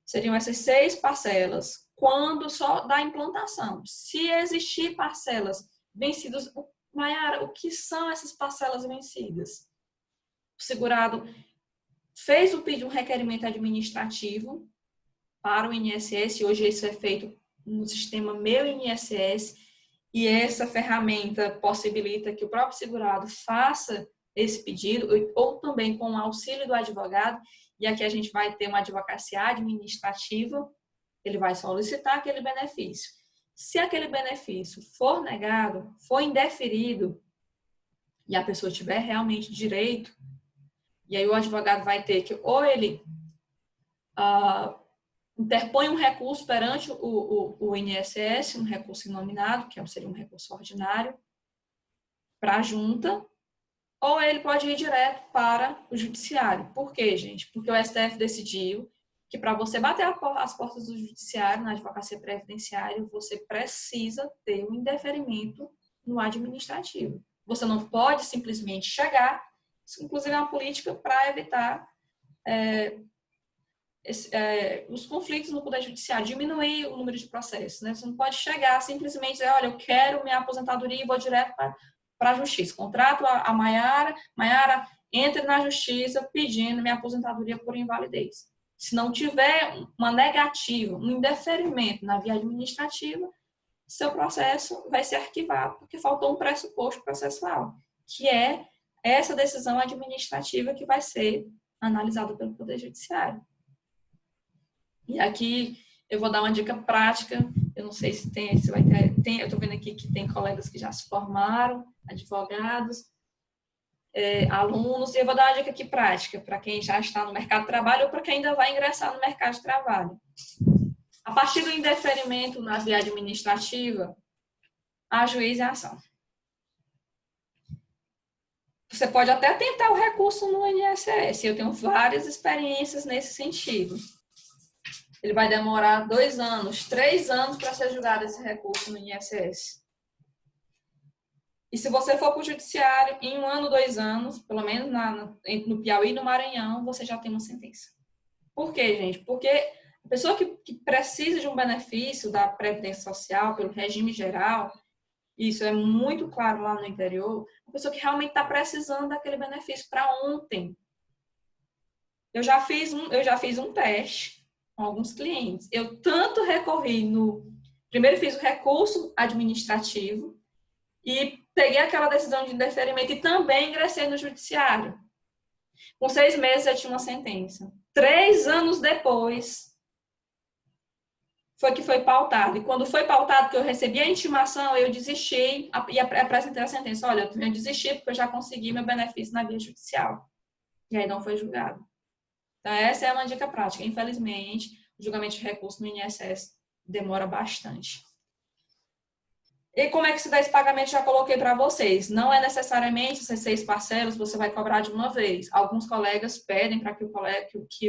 seriam essas 6 parcelas, quando só da implantação. Se existir parcelas vencidas, Maiara, o que são essas parcelas vencidas? O segurado fez um requerimento administrativo para o INSS, e hoje isso é feito no sistema Meu INSS, e essa ferramenta possibilita que o próprio segurado faça esse pedido, ou também com o auxílio do advogado, e aqui a gente vai ter uma advocacia administrativa, ele vai solicitar aquele benefício. Se aquele benefício for negado, for indeferido, e a pessoa tiver realmente direito, e aí o advogado vai ter que, ou ele interpõe um recurso perante o INSS, um recurso inominado, que seria um recurso ordinário, para a junta, ou ele pode ir direto para o judiciário. Por quê, gente? Porque o STF decidiu que para você bater as portas do judiciário, na advocacia previdenciária, você precisa ter um indeferimento no administrativo. Você não pode simplesmente chegar, isso inclusive é uma política para evitar os conflitos no Poder Judiciário, diminuir o número de processos. Né? Você não pode chegar simplesmente e dizer, olha, eu quero minha aposentadoria e vou direto para a Justiça. Contrato a Maiara, Maiara, entre na Justiça pedindo minha aposentadoria por invalidez. Se não tiver uma negativa, um indeferimento na via administrativa, seu processo vai ser arquivado, porque faltou um pressuposto processual, que é essa decisão administrativa que vai ser analisada pelo Poder Judiciário. E aqui eu vou dar uma dica prática, eu não sei se vai ter, eu estou vendo aqui que tem colegas que já se formaram, advogados, alunos, e eu vou dar uma dica aqui prática para quem já está no mercado de trabalho ou para quem ainda vai ingressar no mercado de trabalho. A partir do indeferimento na via administrativa, ajuize a ação. Você pode até tentar o recurso no INSS, eu tenho várias experiências nesse sentido. Ele vai demorar 2 anos, 3 anos para ser julgado esse recurso no INSS. E se você for para o judiciário, em 1 ano, 2 anos, pelo menos no Piauí e no Maranhão, você já tem uma sentença. Por quê, gente? Porque a pessoa que precisa de um benefício da Previdência Social, pelo regime geral, isso é muito claro lá no interior, a pessoa que realmente está precisando daquele benefício para ontem. Eu já fiz um teste com alguns clientes. Eu tanto recorri primeiro fiz o recurso administrativo e peguei aquela decisão de indeferimento e também ingressei no judiciário. Com 6 meses eu tinha uma sentença. 3 anos depois foi pautado. E quando foi pautado, que eu recebi a intimação, eu desisti e apresentei a sentença. Olha, eu desisti porque eu já consegui meu benefício na via judicial. E aí não foi julgado. Então, essa é uma dica prática. Infelizmente, o julgamento de recurso no INSS demora bastante. E como é que se dá esse pagamento? Já coloquei para vocês. Não é necessariamente essas 6 parcelas, você vai cobrar de uma vez. Alguns colegas pedem para que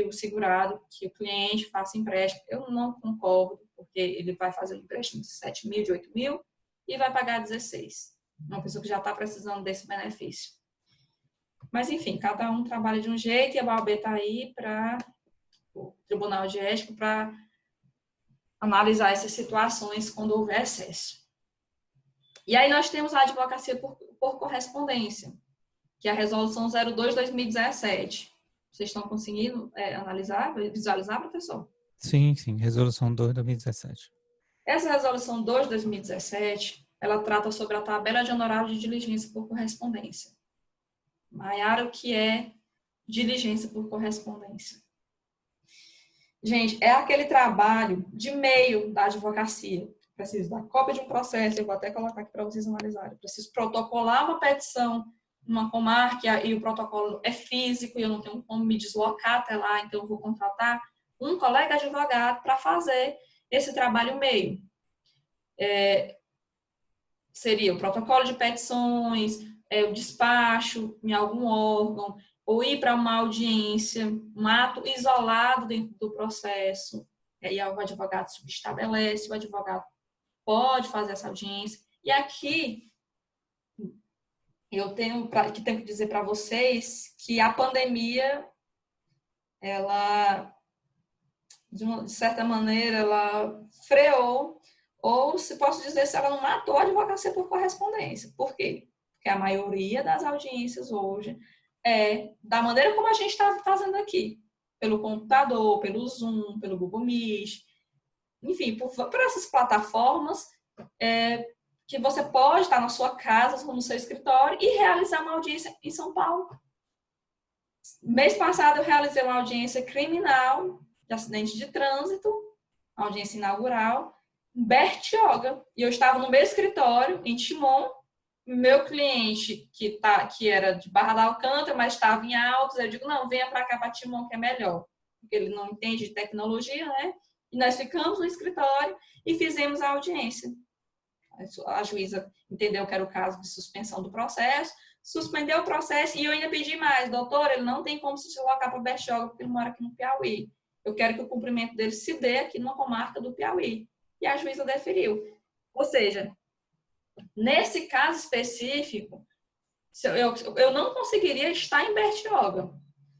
o segurado, que o cliente faça empréstimo. Eu não concordo, porque ele vai fazer um empréstimo de 7 mil, de 8 mil e vai pagar 16. Uma pessoa que já está precisando desse benefício. Mas, enfim, cada um trabalha de um jeito e a OAB está aí para o Tribunal de Ética para analisar essas situações quando houver excesso. E aí nós temos a advocacia por correspondência, que é a resolução 02/2017. Vocês estão conseguindo analisar, visualizar, professor? Sim, resolução 2/2017. Essa resolução 2/2017, ela trata sobre a tabela de honorário de diligência por correspondência. Maiara, o que é diligência por correspondência? Gente, é aquele trabalho de meio da advocacia. Preciso da cópia de um processo, eu vou até colocar aqui para vocês analisarem. Preciso protocolar uma petição numa comarca e o protocolo é físico e eu não tenho como me deslocar até lá, então eu vou contratar um colega advogado para fazer esse trabalho meio. Seria o protocolo de petições, o despacho em algum órgão, ou ir para uma audiência, um ato isolado dentro do processo. E aí o advogado subestabelece, o advogado pode fazer essa audiência. E aqui, eu tenho que dizer para vocês que a pandemia, ela, de certa maneira, ela freou, ou se posso dizer, se ela não matou a advocacia por correspondência. Por quê? Porque a maioria das audiências hoje é da maneira como a gente está fazendo aqui. Pelo computador, pelo Zoom, pelo Google Meet, enfim, por essas plataformas que você pode estar na sua casa, no seu escritório e realizar uma audiência em São Paulo. Mês passado eu realizei uma audiência criminal de acidente de trânsito, audiência inaugural, em Bertioga. E eu estava no meu escritório, em Timon. Meu cliente, que era de Barra da Alcântara, mas estava em Altos, eu digo, não, venha para cá, para Timon, que é melhor. Porque ele não entende de tecnologia, né? E nós ficamos no escritório e fizemos a audiência. A juíza entendeu que era o caso de suspensão do processo, suspendeu o processo e eu ainda pedi mais. Doutor, ele não tem como se deslocar para Bertioga porque ele mora aqui no Piauí. Eu quero que o cumprimento dele se dê aqui numa comarca do Piauí. E a juíza deferiu. Ou seja, nesse caso específico, eu não conseguiria estar em Bertioga.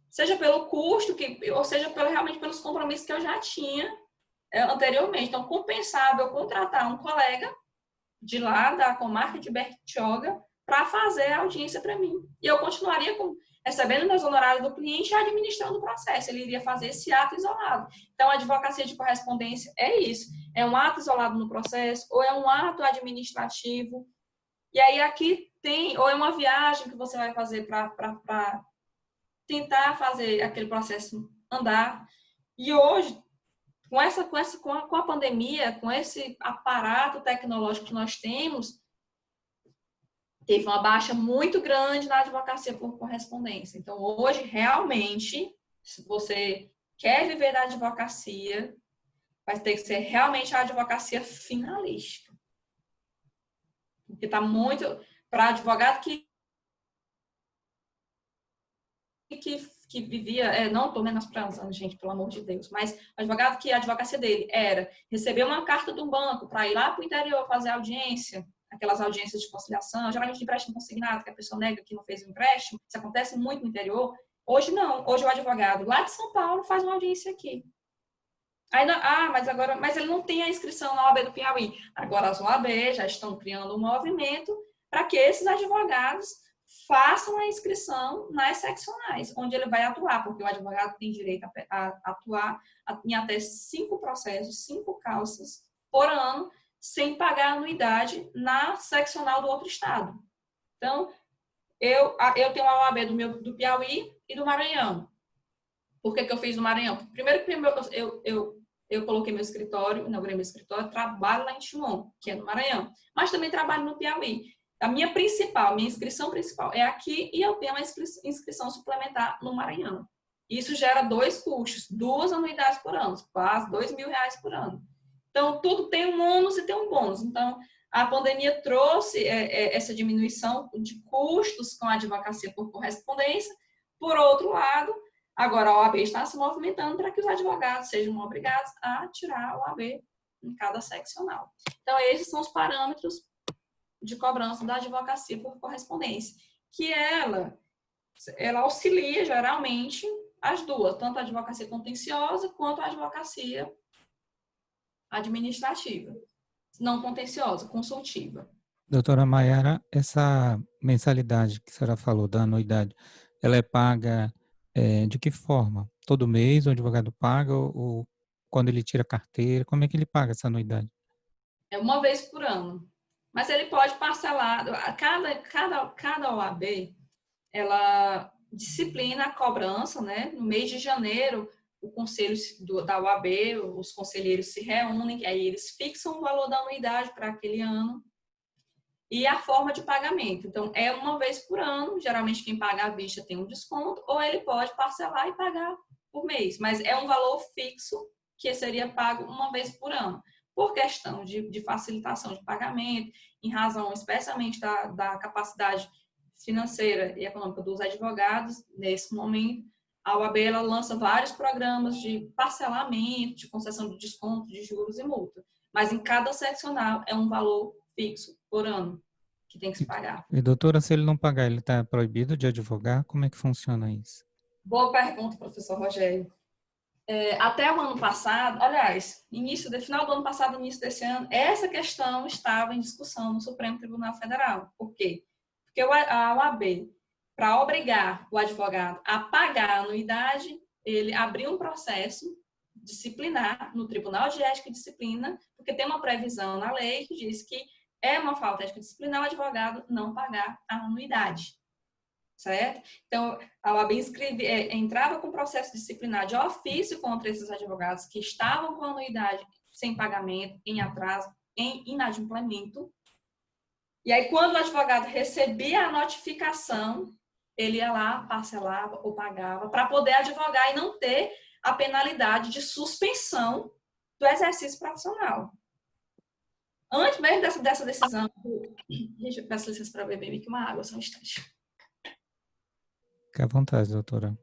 Seja pelo custo, ou seja realmente pelos compromissos que eu já tinha anteriormente. Então, compensava eu contratar um colega de lá, da comarca de Bertioga, para fazer a audiência para mim. E eu continuaria recebendo das honorários do cliente e administrando o processo. Ele iria fazer esse ato isolado. Então, a advocacia de correspondência é isso. É um ato isolado no processo ou é um ato administrativo. E aí aqui tem, ou é uma viagem que você vai fazer para tentar fazer aquele processo andar. E hoje, com a pandemia, com esse aparato tecnológico que nós temos, teve uma baixa muito grande na advocacia por correspondência. Então, hoje, realmente, se você quer viver da advocacia, vai ter que ser realmente a advocacia finalística. Porque está muito... Para advogado que vivia... não estou menosprezando, gente, pelo amor de Deus, mas o advogado que a advocacia dele era receber uma carta de um banco para ir lá para o interior fazer audiência, aquelas audiências de conciliação, geralmente de empréstimo consignado, que a pessoa nega que não fez o empréstimo, isso acontece muito no interior. Hoje não, hoje o advogado lá de São Paulo faz uma audiência aqui. Aí, mas ele não tem a inscrição na OAB do Piauí. Agora as OAB já estão criando um movimento para que esses advogados façam a inscrição nas seccionais, onde ele vai atuar, porque o advogado tem direito a atuar em até 5 processos, 5 causas por ano, sem pagar anuidade na seccional do outro estado. Então, eu tenho a OAB do Piauí e do Maranhão. Por que eu fiz do Maranhão? Primeiro, eu coloquei meu escritório, inaugurei meu escritório, trabalho lá em Timon, que é no Maranhão, mas também trabalho no Piauí. A minha inscrição principal é aqui e eu tenho uma inscrição suplementar no Maranhão. Isso gera 2 custos, 2 anuidades por ano, quase R$2.000 por ano. Então, tudo tem um ônus e tem um bônus. Então, a pandemia trouxe essa diminuição de custos com a advocacia por correspondência. Por outro lado, agora a OAB está se movimentando para que os advogados sejam obrigados a tirar a OAB em cada seccional. Então, esses são os parâmetros de cobrança da advocacia por correspondência, que ela auxilia geralmente as duas, tanto a advocacia contenciosa quanto a advocacia administrativa, não contenciosa, consultiva. Doutora Maiara, essa mensalidade que a senhora falou, da anuidade, ela é paga de que forma? Todo mês o advogado paga ou quando ele tira a carteira? Como é que ele paga essa anuidade? É uma vez por ano. Mas ele pode parcelar. Cada OAB, ela disciplina a cobrança, né? No mês de janeiro, o conselho da OAB, os conselheiros se reúnem, aí eles fixam o valor da anuidade para aquele ano e a forma de pagamento. Então, é uma vez por ano. Geralmente, quem paga à vista tem um desconto, ou ele pode parcelar e pagar por mês. Mas é um valor fixo que seria pago uma vez por ano. Por questão de facilitação de pagamento, em razão especialmente da capacidade financeira e econômica dos advogados, nesse momento, a OAB ela lança vários programas de parcelamento, de concessão de desconto, de juros e multa. Mas em cada seccional é um valor fixo por ano que tem que se pagar. E doutora, se ele não pagar, ele está proibido de advogar? Como é que funciona isso? Boa pergunta, professor Rogério. Até o ano passado, aliás, final do ano passado, início desse ano, essa questão estava em discussão no Supremo Tribunal Federal. Por quê? Porque a OAB, para obrigar o advogado a pagar a anuidade, ele abriu um processo disciplinar no Tribunal de Ética e Disciplina, porque tem uma previsão na lei que diz que é uma falta ética disciplinar o advogado não pagar a anuidade. Certo? Então, a OAB entrava com processo disciplinar de ofício contra esses advogados que estavam com anuidade sem pagamento, em atraso, em inadimplemento. E aí, quando o advogado recebia a notificação, ele ia lá, parcelava ou pagava, para poder advogar e não ter a penalidade de suspensão do exercício profissional. Antes mesmo dessa decisão, gente, eu peço licença para beber aqui uma água, só um instante. Fique à vontade, doutora.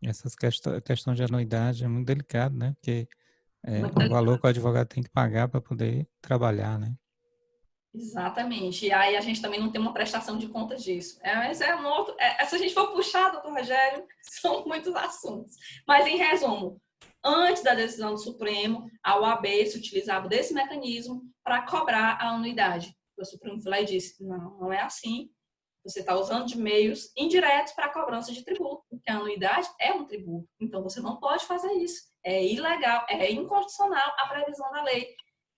Essas questão de anuidade é muito delicado, né? Porque é um valor que o advogado tem que pagar para poder trabalhar, né? Exatamente. E aí a gente também não tem uma prestação de contas disso. Mas se a gente for puxar, doutor Rogério, são muitos assuntos. Mas, em resumo, antes da decisão do Supremo, a OAB se utilizava desse mecanismo para cobrar a anuidade. O Supremo foi lá e disse, não é assim. Você está usando de meios indiretos para a cobrança de tributo, porque a anuidade é um tributo. Então, você não pode fazer isso. É ilegal, é inconstitucional a previsão da lei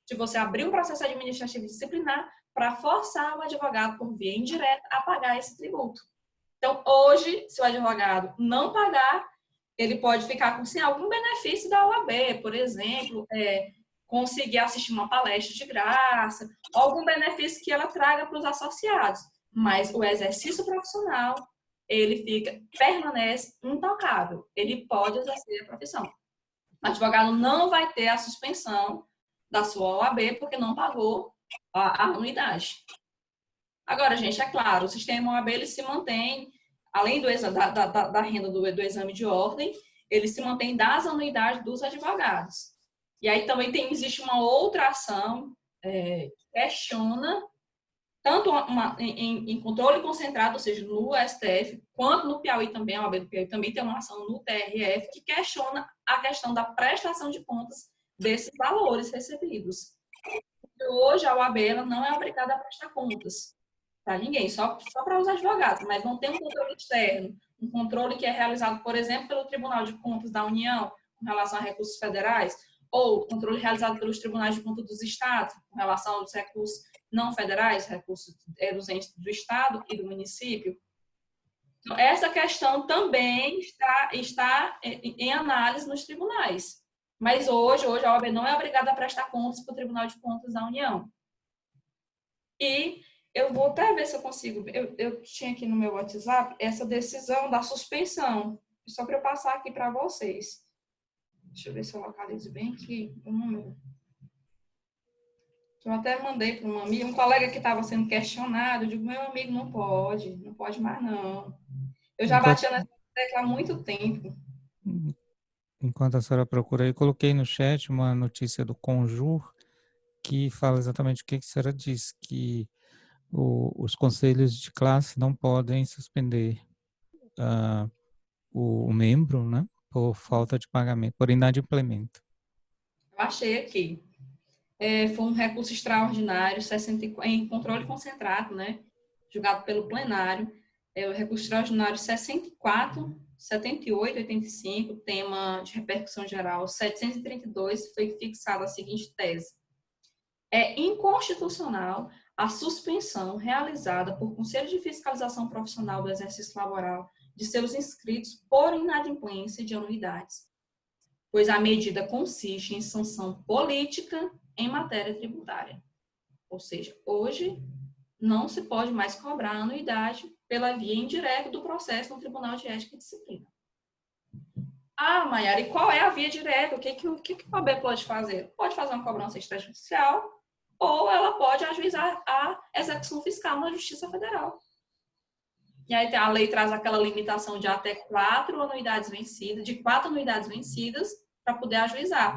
de você abrir um processo administrativo disciplinar para forçar o advogado, por via indireta, a pagar esse tributo. Então, hoje, se o advogado não pagar, ele pode ficar com, sim, algum benefício da OAB, por exemplo, conseguir assistir uma palestra de graça, algum benefício que ela traga para os associados. Mas o exercício profissional, ele permanece intocável. Ele pode exercer a profissão. O advogado não vai ter a suspensão da sua OAB porque não pagou a anuidade. Agora, gente, é claro, o sistema OAB ele se mantém, além da renda do exame de ordem, ele se mantém das anuidades dos advogados. E aí também existe uma outra ação que questiona tanto em controle concentrado, ou seja, no STF, quanto no Piauí também, a OAB do Piauí também tem uma ação no TRF que questiona a questão da prestação de contas desses valores recebidos. Hoje, a OAB ela não é obrigada a prestar contas para ninguém, só para os advogados, mas não tem um controle externo, um controle que é realizado, por exemplo, pelo Tribunal de Contas da União, com relação a recursos federais, ou controle realizado pelos Tribunais de Contas dos Estados, com relação aos recursos não federais, recursos dos entes do Estado e do município. Então, essa questão também está em análise nos tribunais. Mas hoje a OAB não é obrigada a prestar contas para o Tribunal de Contas da União. E eu vou até ver se eu consigo. Eu tinha aqui no meu WhatsApp essa decisão da suspensão, só para eu passar aqui para vocês. Deixa eu ver se eu localizo bem aqui o número. Eu até mandei para um colega que estava sendo questionado. Eu digo, meu amigo, não pode mais não. Eu já bati nessa tecla há muito tempo. Enquanto a senhora procura aí, coloquei no chat uma notícia do Conjur que fala exatamente o que a senhora disse, que os conselhos de classe não podem suspender o membro, né, por falta de pagamento, por inadimplemento. Eu achei aqui. Foi um recurso extraordinário, em controle concentrado, né, julgado pelo plenário. O recurso extraordinário 64, 78, 85, tema de repercussão geral 732, foi fixada a seguinte tese. É inconstitucional a suspensão realizada por Conselho de Fiscalização Profissional do Exercício Laboral de seus inscritos por inadimplência de anuidades, pois a medida consiste em sanção política em matéria tributária. Ou seja, hoje não se pode mais cobrar anuidade pela via indireta do processo no Tribunal de Ética e Disciplina. Ah, Maiara, e qual é a via direta? O que o OAB pode fazer? Pode fazer uma cobrança extrajudicial ou ela pode ajuizar a execução fiscal na Justiça Federal. E aí a lei traz aquela limitação de até 4 anuidades vencidas, de 4 anuidades vencidas, para poder ajuizar.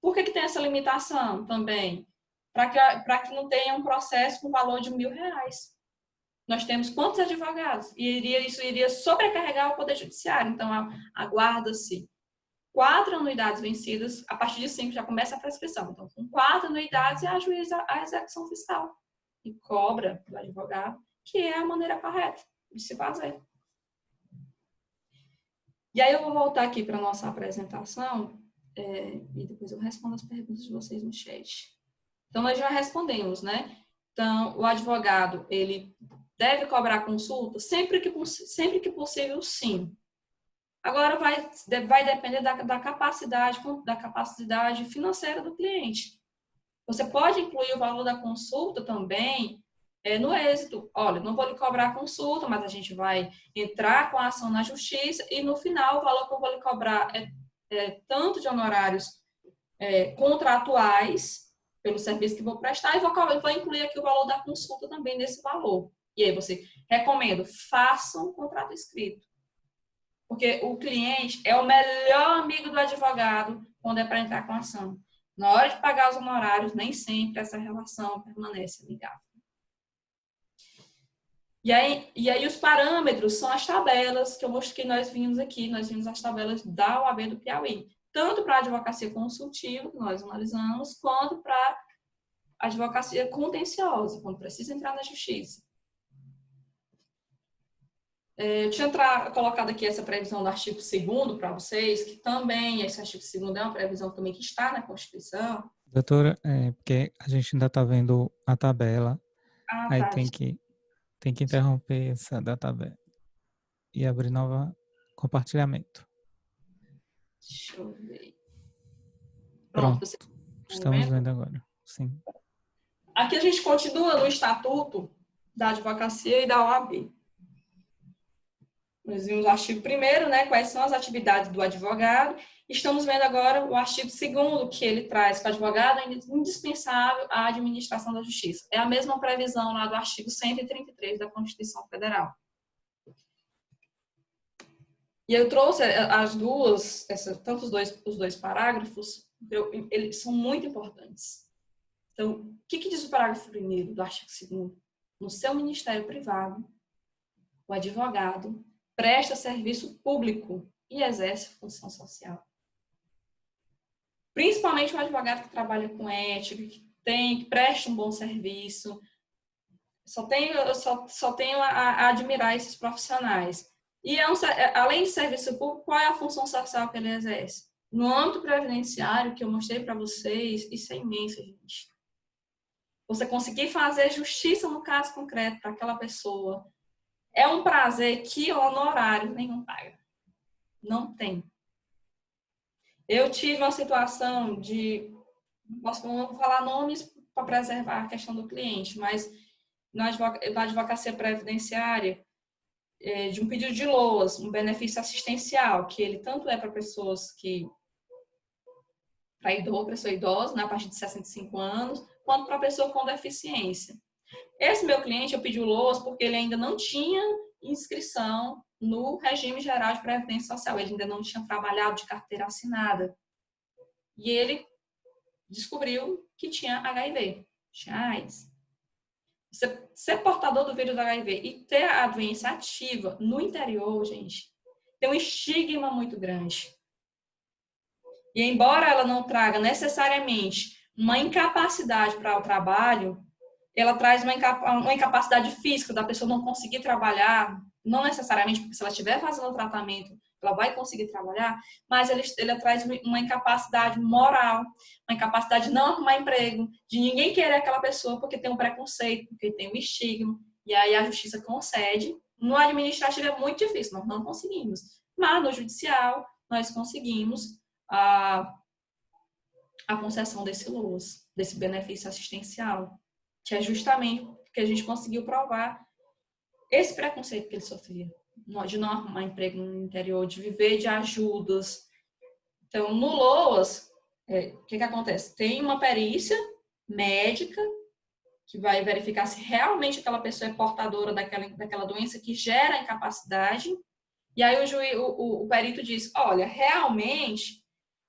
Por que tem essa limitação também? Para que não tenha um processo com valor de R$1.000. Nós temos quantos advogados? E isso iria sobrecarregar o Poder Judiciário. Então, aguarda-se 4 anuidades vencidas, a partir de 5 já começa a prescrição. Então, com 4 anuidades, ajuiza a execução fiscal e cobra do advogado, que é a maneira correta de se fazer. E aí eu vou voltar aqui para a nossa apresentação e depois eu respondo as perguntas de vocês no chat. Então, nós já respondemos, né? Então, o advogado, ele deve cobrar consulta sempre que possível, sim. Agora vai depender da capacidade financeira do cliente. Você pode incluir o valor da consulta também no êxito. Olha, não vou lhe cobrar a consulta, mas a gente vai entrar com a ação na justiça e no final o valor que eu vou lhe cobrar é tanto de honorários contratuais pelo serviço que vou prestar e vou incluir aqui o valor da consulta também nesse valor. E aí você recomendo, faça um contrato escrito. Porque o cliente é o melhor amigo do advogado quando é para entrar com a ação. Na hora de pagar os honorários, nem sempre essa relação permanece ligada. E aí os parâmetros são as tabelas que nós vimos aqui. Nós vimos as tabelas da OAB do Piauí. Tanto para a advocacia consultiva, que nós analisamos, quanto para a advocacia contenciosa, quando precisa entrar na justiça. Eu tinha colocado aqui essa previsão do artigo 2º para vocês, que também, esse artigo 2º é uma previsão também que está na Constituição. Doutora, porque a gente ainda está vendo a tabela, Ah, aí tá. tem que interromper essa da tabela e abrir nova compartilhamento. Deixa eu ver. Pronto, Pronto, vocês estão estamos vendo? vendo agora. Sim. Aqui a gente continua no Estatuto da Advocacia e da OAB. Nós vimos o artigo 1º, né, quais são as atividades do advogado. Estamos vendo agora o artigo 2º, que ele traz que o advogado é indispensável à administração da justiça. É a mesma previsão lá do artigo 133 da Constituição Federal. E eu trouxe as duas, tanto os dois parágrafos, eles são muito importantes. Então, o que diz o parágrafo 1º do artigo 2º? No seu ministério privado, o advogado presta serviço público e exerce função social. Principalmente o advogado que trabalha com ética, que presta um bom serviço. Eu só tenho a admirar esses profissionais. E além de serviço público, qual é a função social que ele exerce? No âmbito previdenciário, que eu mostrei para vocês, isso é imenso, gente. Você conseguir fazer justiça no caso concreto para aquela pessoa é um prazer que honorário nenhum paga. Não tem. Eu tive uma situação de, não vou falar nomes para preservar a questão do cliente, mas na advocacia previdenciária, de um pedido de LOAS, um benefício assistencial, que ele tanto é para pessoas que, para pessoa idosa, na partir de 65 anos, quanto para pessoa com deficiência. Esse meu cliente, eu pedi o LOAS porque ele ainda não tinha inscrição no regime geral de previdência social, ele ainda não tinha trabalhado de carteira assinada. E ele descobriu que tinha HIV, tinha AIDS. Você ser portador do vírus do HIV e ter a doença ativa no interior, gente, tem um estigma muito grande. E embora ela não traga necessariamente uma incapacidade para o trabalho, ela traz uma incapacidade física da pessoa não conseguir trabalhar, não necessariamente porque se ela estiver fazendo o tratamento, ela vai conseguir trabalhar, mas ele traz uma incapacidade moral, uma incapacidade de não arrumar emprego, de ninguém querer aquela pessoa porque tem um preconceito, porque tem um estigma, e aí a justiça concede. No administrativo é muito difícil, nós não conseguimos, mas no judicial nós conseguimos a concessão desse LOAS, desse benefício assistencial, que é justamente porque a gente conseguiu provar esse preconceito que ele sofria, de não arrumar emprego no interior, de viver de ajudas. Então, no LOAS, o que acontece? Tem uma perícia médica que vai verificar se realmente aquela pessoa é portadora daquela doença que gera incapacidade, e aí o perito diz, olha, realmente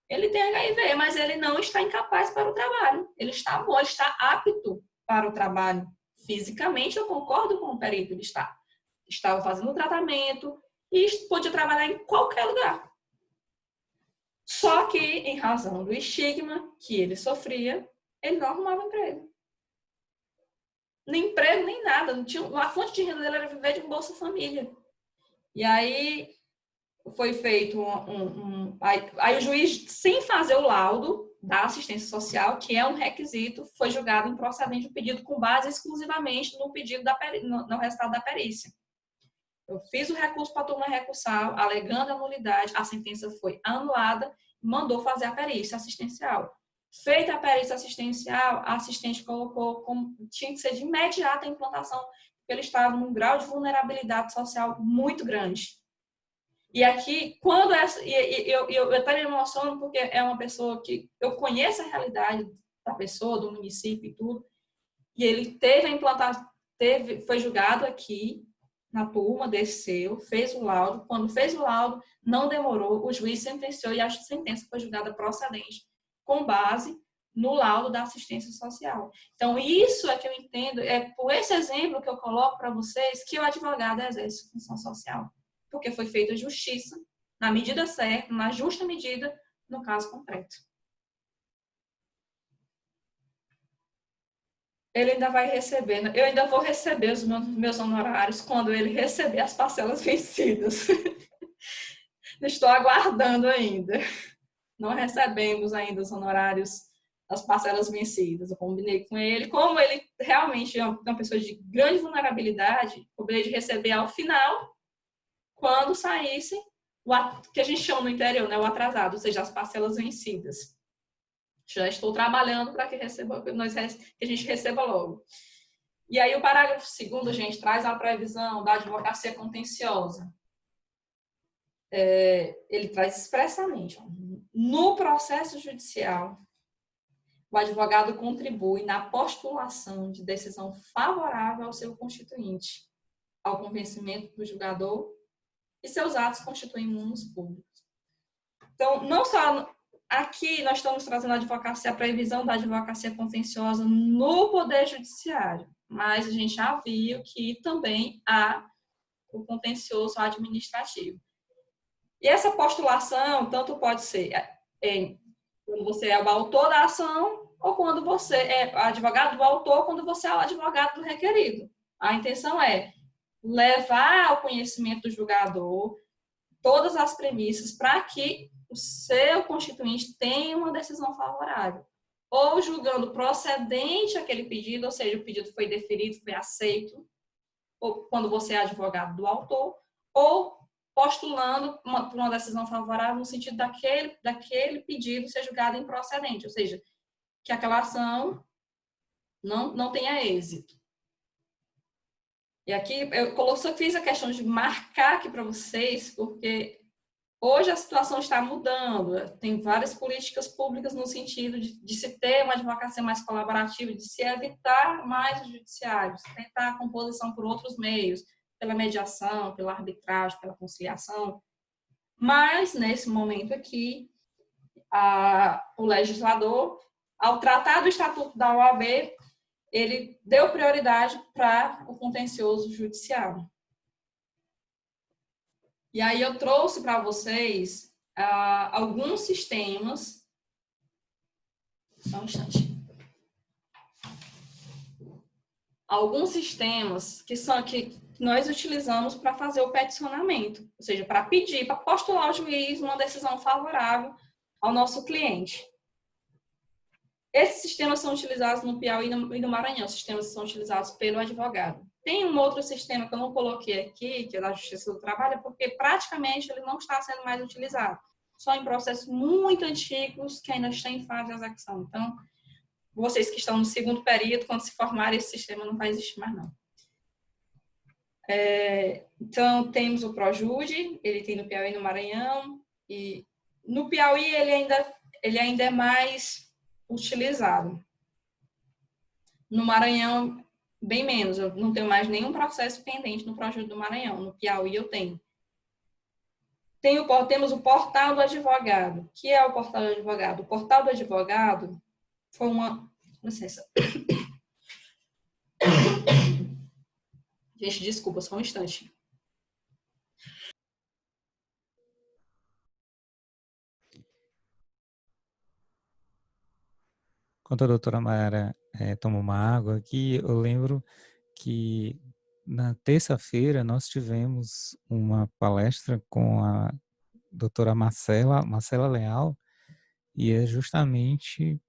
ele tem HIV, mas ele não está incapaz para o trabalho. Ele está bom, ele está apto para o trabalho. Fisicamente, eu concordo com o perito. Ele estava fazendo o tratamento e podia trabalhar em qualquer lugar. Só que, em razão do estigma que ele sofria, ele não arrumava emprego. Nem emprego, nem nada. Não tinha, a fonte de renda dele era viver de um Bolsa Família. E aí foi feito aí o juiz, sem fazer o laudo da assistência social, que é um requisito, foi julgado improcedente o pedido com base exclusivamente no pedido no resultado da perícia. Eu fiz o recurso para a turma recursal, alegando a nulidade, a sentença foi anulada, mandou fazer a perícia assistencial. Feita a perícia assistencial, a assistente colocou como tinha que ser de imediata a implantação, porque ele estava num grau de vulnerabilidade social muito grande. E aqui, quando eu até me emociono porque é uma pessoa que eu conheço a realidade da pessoa, do município e tudo, e ele teve a implantação, foi julgado aqui na turma, desceu, fez o laudo. Quando fez o laudo, não demorou, o juiz sentenciou e a sentença foi julgada procedente, com base no laudo da assistência social. Então, isso é que eu entendo, é por esse exemplo que eu coloco para vocês que o advogado exerce função social. Porque foi feita justiça, na medida certa, na justa medida, no caso concreto. Ele ainda vai receber, né? Eu ainda vou receber os meus honorários quando ele receber as parcelas vencidas. Estou aguardando ainda. Não recebemos ainda os honorários, as parcelas vencidas. Eu combinei com ele, como ele realmente é uma pessoa de grande vulnerabilidade, combinei de receber ao final, quando saísse o que a gente chama no interior, né, o atrasado, ou seja, as parcelas vencidas. Já estou trabalhando para que a gente receba logo. E aí o parágrafo 2º, gente, traz a previsão da advocacia contenciosa. Ele traz expressamente, ó, no processo judicial, o advogado contribui na postulação de decisão favorável ao seu constituinte, ao convencimento do julgador, e seus atos constituem munus públicos. Então, não só aqui nós estamos trazendo a previsão da advocacia contenciosa no Poder Judiciário, mas a gente já viu que também há o contencioso administrativo. E essa postulação tanto pode ser quando você é o autor da ação ou quando você é advogado do autor, quando você é o advogado do requerido. A intenção é levar ao conhecimento do julgador todas as premissas para que o seu constituinte tenha uma decisão favorável. Ou julgando procedente aquele pedido, ou seja, o pedido foi deferido, foi aceito, ou quando você é advogado do autor, ou postulando por uma decisão favorável no sentido daquele pedido ser julgado improcedente, ou seja, que aquela ação não tenha êxito. E aqui eu só fiz a questão de marcar aqui para vocês, porque hoje a situação está mudando. Tem várias políticas públicas no sentido de se ter uma advocacia mais colaborativa, de se evitar mais o judiciário, de tentar a composição por outros meios, pela mediação, pela arbitragem, pela conciliação. Mas, nesse momento aqui, o legislador, ao tratar do Estatuto da OAB, ele deu prioridade para o contencioso judicial. E aí eu trouxe para vocês alguns sistemas. Só um instante. Alguns sistemas que nós utilizamos para fazer o peticionamento, ou seja, para pedir, para postular ao juiz uma decisão favorável ao nosso cliente. Esses sistemas são utilizados no Piauí e no Maranhão, sistemas que são utilizados pelo advogado. Tem um outro sistema que eu não coloquei aqui, que é da Justiça do Trabalho, porque praticamente ele não está sendo mais utilizado. Só em processos muito antigos que ainda estão em fase de execução. Então, vocês que estão no 2º período, quando se formarem, esse sistema não vai existir mais, não. Então, temos o Projude, ele tem no Piauí e no Maranhão, e no Piauí ele ainda é mais utilizado. No Maranhão, bem menos. Eu não tenho mais nenhum processo pendente no Projude do Maranhão. No Piauí eu tenho. Temos o Portal do Advogado. O que é o Portal do Advogado? O Portal do Advogado foi uma... Licença. Gente, desculpa, só um instante. Enquanto a doutora Mayara toma uma água aqui, eu lembro que na terça-feira nós tivemos uma palestra com a doutora Marcela Leal, e é justamente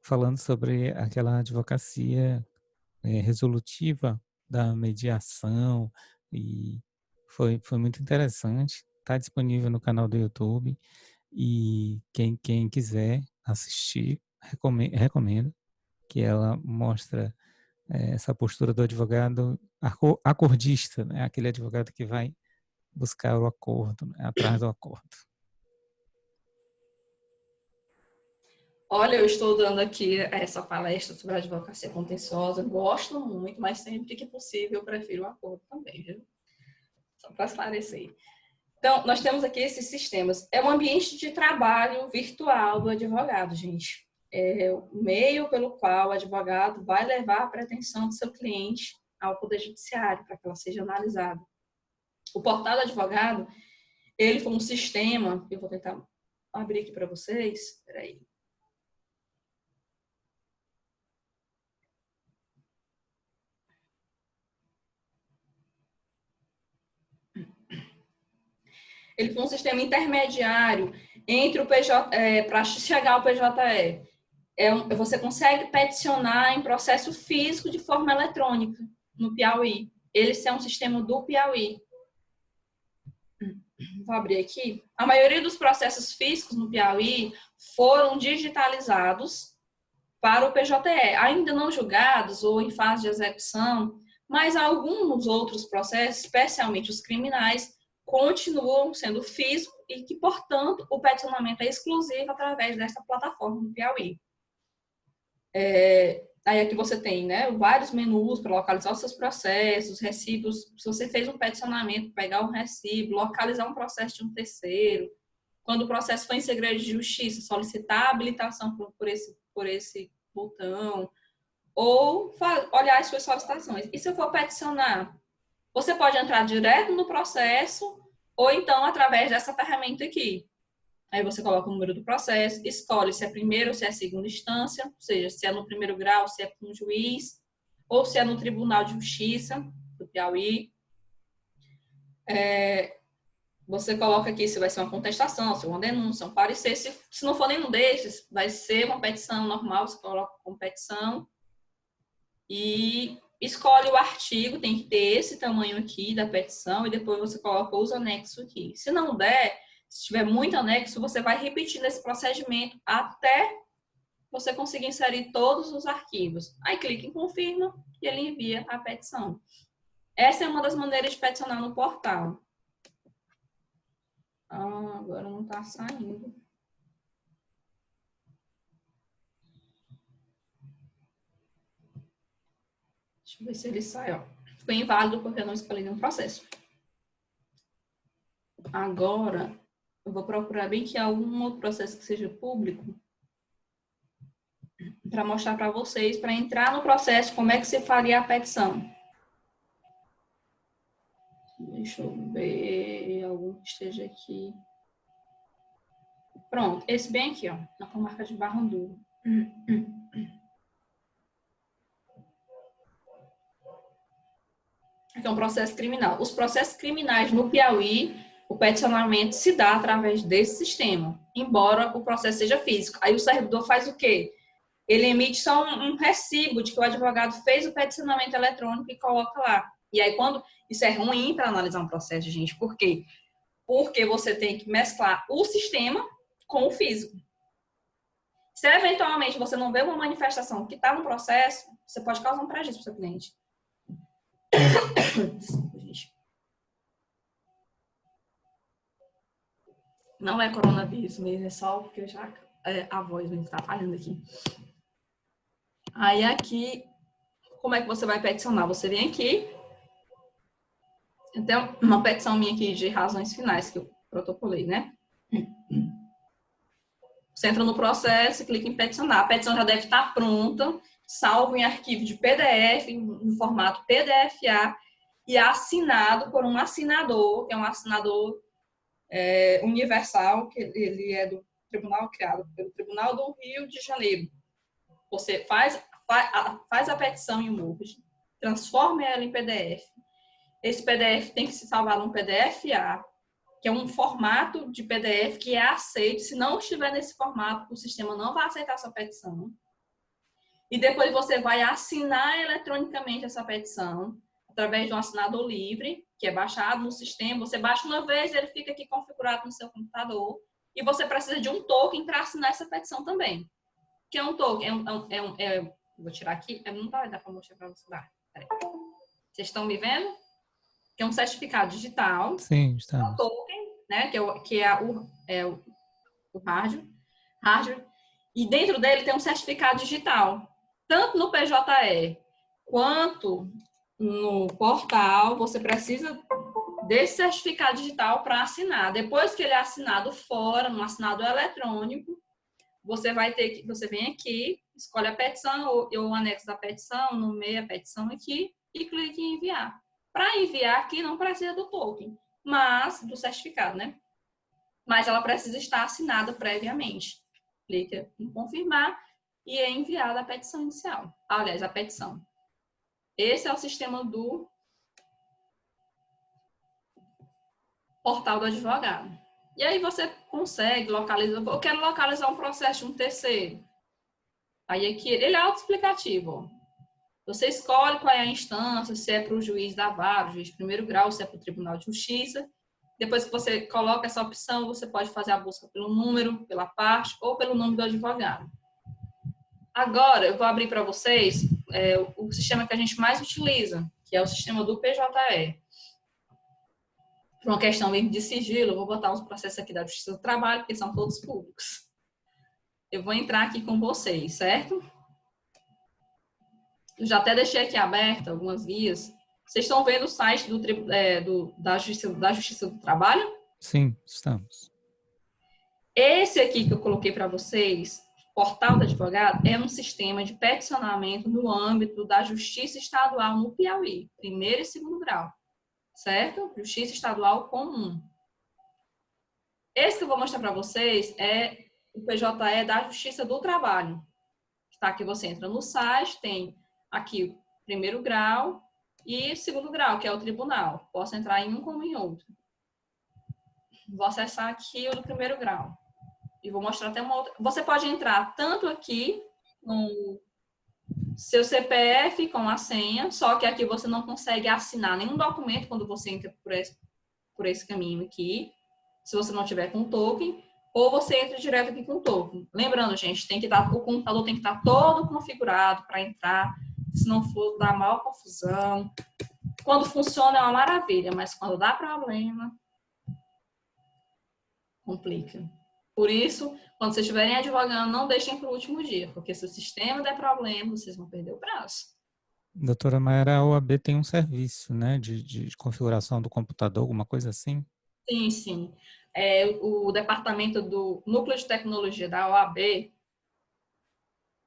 falando sobre aquela advocacia resolutiva da mediação, e foi muito interessante. Está disponível no canal do YouTube, e quem quiser assistir, recomendo, que ela mostra essa postura do advogado acordista, né? Aquele advogado que vai buscar o acordo, né? Atrás do acordo. Olha, eu estou dando aqui essa palestra sobre a advocacia contenciosa. Gosto muito, mas sempre que possível eu prefiro o acordo também, viu? Só para esclarecer. Então, nós temos aqui esses sistemas. É um ambiente de trabalho virtual do advogado, gente. É o meio pelo qual o advogado vai levar a pretensão do seu cliente ao Poder Judiciário, para que ela seja analisada. O portal do advogado, ele foi um sistema, eu vou tentar abrir aqui para vocês, espera aí. Ele foi um sistema intermediário entre o PJ, para chegar ao PJE. Você consegue peticionar em processo físico de forma eletrônica no Piauí. Esse é um sistema do Piauí. Vou abrir aqui. A maioria dos processos físicos no Piauí foram digitalizados para o PJE, ainda não julgados ou em fase de execução, mas alguns outros processos, especialmente os criminais, continuam sendo físicos e que, portanto, o peticionamento é exclusivo através dessa plataforma do Piauí. Aí aqui você tem, né, vários menus para localizar os seus processos, recibos. Se você fez um peticionamento, pegar um recibo, localizar um processo de um terceiro. Quando o processo foi em segredo de justiça, solicitar a habilitação por esse botão, ou olhar as suas solicitações. E se eu for peticionar, você pode entrar direto no processo, ou então através dessa ferramenta aqui. Aí você coloca o número do processo, escolhe se é primeira ou se é segunda instância, ou seja, se é no primeiro grau, se é com um juiz, ou se é no Tribunal de Justiça do Piauí. Você coloca aqui se vai ser uma contestação, se é uma denúncia, um parecer. Se não for nenhum desses, vai ser uma petição normal, você coloca como petição. E escolhe o artigo, tem que ter esse tamanho aqui da petição, e depois você coloca os anexos aqui. Se não der, se tiver muito anexo, você vai repetindo esse procedimento até você conseguir inserir todos os arquivos. Aí clica em confirma e ele envia a petição. Essa é uma das maneiras de peticionar no portal. Agora não está saindo. Deixa eu ver se ele sai, ó. Foi inválido porque eu não escolhi nenhum processo. Agora, eu vou procurar bem que algum outro processo que seja público para mostrar para vocês, para entrar no processo, como é que você faria a petição. Deixa eu ver algum que esteja aqui. Pronto, esse bem aqui, ó, na comarca de Barrandu. Aqui é um processo criminal. Os processos criminais no Piauí, o peticionamento se dá através desse sistema, embora o processo seja físico. Aí o servidor faz o quê? Ele emite só um recibo de que o advogado fez o peticionamento eletrônico e coloca lá. E aí, quando isso é ruim para analisar um processo, gente, por quê? Porque você tem que mesclar o sistema com o físico. Se eventualmente você não vê uma manifestação que está no processo, você pode causar um prejuízo para o seu cliente. Desculpa, gente. Não é coronavírus mesmo, é só porque já a voz mesmo está falhando aqui. Aí aqui, como é que você vai peticionar? Você vem aqui, tem uma petição minha aqui de razões finais que eu protocolei, né? Você entra no processo, clica em peticionar. A petição já deve estar pronta, salvo em arquivo de PDF, no formato PDFA, e assinado por um assinador, que é um assinador universal, que ele é do tribunal criado pelo Tribunal do Rio de Janeiro. Você faz a petição em Word, transforma ela em PDF. Esse PDF tem que se salvar num PDFA, que é um formato de PDF que é aceito. Se não estiver nesse formato, o sistema não vai aceitar a sua petição. E depois você vai assinar eletronicamente essa petição através de um assinador livre, que é baixado no sistema. Você baixa uma vez, ele fica aqui configurado no seu computador. E você precisa de um token para assinar essa petição também. Que é um token? Vou tirar aqui. Não vai dar para mostrar para vocês. Vocês estão me vendo? Que é um certificado digital. Sim, estamos. Um token, né? Que é o hardware. E dentro dele tem um certificado digital. Tanto no PJE quanto no portal, você precisa desse certificado digital para assinar. Depois que ele é assinado fora, no assinado eletrônico, você vem aqui, escolhe a petição, ou o anexo da petição, nomeia a petição aqui e clique em enviar. Para enviar aqui não precisa do token, mas do certificado, né? Mas ela precisa estar assinada previamente. Clica em confirmar e é enviada a petição inicial. Aliás, a petição. Esse é o sistema do portal do advogado. E aí você consegue localizar, eu quero localizar um processo de um terceiro. Aí aqui, ele é autoexplicativo, ó. Você escolhe qual é a instância, se é para o juiz da vara, juiz de primeiro grau, se é para o Tribunal de Justiça. Depois que você coloca essa opção, você pode fazer a busca pelo número, pela parte ou pelo nome do advogado. Agora, eu vou abrir para vocês o sistema que a gente mais utiliza, que é o sistema do PJE. Por uma questão mesmo de sigilo, eu vou botar os processos aqui da Justiça do Trabalho, porque são todos públicos. Eu vou entrar aqui com vocês, certo? Eu já até deixei aqui aberto algumas guias. Vocês estão vendo o site da Justiça do Trabalho? Sim, estamos. Esse aqui que eu coloquei para vocês, Portal do Advogado, é um sistema de peticionamento no âmbito da Justiça Estadual no Piauí, primeiro e segundo grau, certo? Justiça Estadual Comum. Esse que eu vou mostrar para vocês é o PJE da Justiça do Trabalho. Tá? Que você entra no site, tem aqui o primeiro grau e segundo grau, que é o tribunal. Posso entrar em um como em outro. Vou acessar aqui o do primeiro grau. E vou mostrar até uma outra. Você pode entrar tanto aqui com seu CPF, com a senha, só que aqui você não consegue assinar nenhum documento quando você entra por esse caminho aqui, se você não tiver com token, ou você entra direto aqui com o token. Lembrando, gente, o computador tem que estar todo configurado para entrar, se não for dar maior confusão. Quando funciona é uma maravilha, mas quando dá problema, complica. Por isso, quando vocês estiverem advogando, não deixem para o último dia, porque se o sistema der problema, vocês vão perder o prazo. Doutora Mayara, a OAB tem um serviço, né, de configuração do computador, alguma coisa assim? Sim, sim. O departamento do Núcleo de Tecnologia da OAB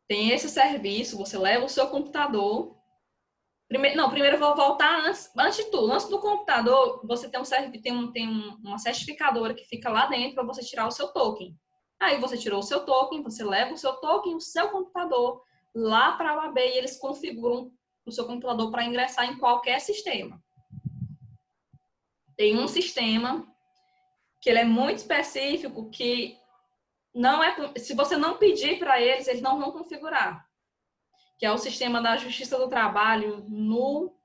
tem esse serviço, você leva o seu computador. Primeiro eu vou voltar antes de tudo. Antes do computador, você tem uma certificadora que fica lá dentro para você tirar o seu token. Aí você tirou o seu token, você leva o seu token, o seu computador lá para a OAB e eles configuram o seu computador para ingressar em qualquer sistema. Tem um sistema que ele é muito específico, que não é, se você não pedir para eles, eles não vão configurar, que é o sistema da Justiça do Trabalho no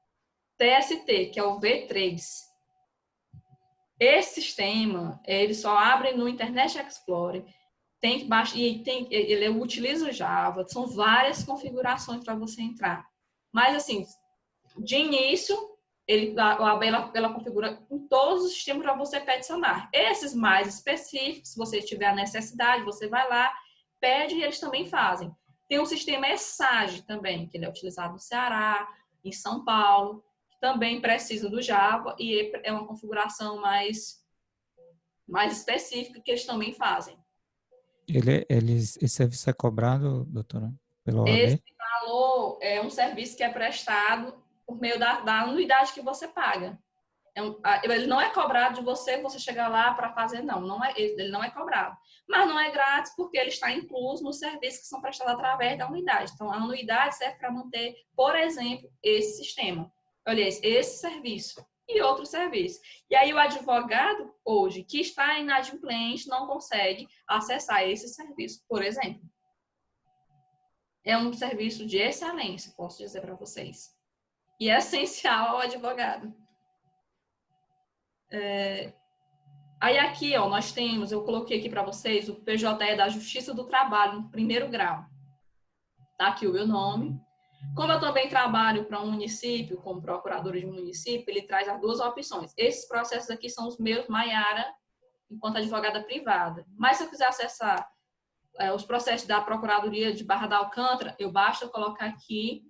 TST, que é o V3. Esse sistema, ele só abre no Internet Explorer, ele utiliza o Java, são várias configurações para você entrar. Mas, assim, de início, a OAB ela configura em todos os sistemas para você peticionar. Esses mais específicos, se você tiver a necessidade, você vai lá, pede e eles também fazem. Tem um sistema ESAGE também, que ele é utilizado no Ceará, em São Paulo, que também precisa do Java e é uma configuração mais específica que eles também fazem. Esse serviço é cobrado, doutora, pela OAB? Esse valor é um serviço que é prestado por meio da anuidade que você paga. Ele não é cobrado de você chegar lá para fazer, ele não é cobrado. Mas não é grátis porque ele está incluso nos serviços que são prestados através da anuidade. Então, a anuidade serve para manter, por exemplo, esse sistema. Olha, esse serviço e outro serviço. E aí o advogado, hoje, que está inadimplente, não consegue acessar esse serviço, por exemplo. É um serviço de excelência, posso dizer para vocês. E é essencial ao advogado. Aí aqui, ó, eu coloquei aqui para vocês o PJE da Justiça do Trabalho, no primeiro grau. Tá aqui o meu nome. Como eu também trabalho para um município, como procurador de município, ele traz as duas opções. Esses processos aqui são os meus, Mayara, enquanto advogada privada. Mas se eu quiser acessar os processos da Procuradoria de Barra da Alcântara, basta colocar aqui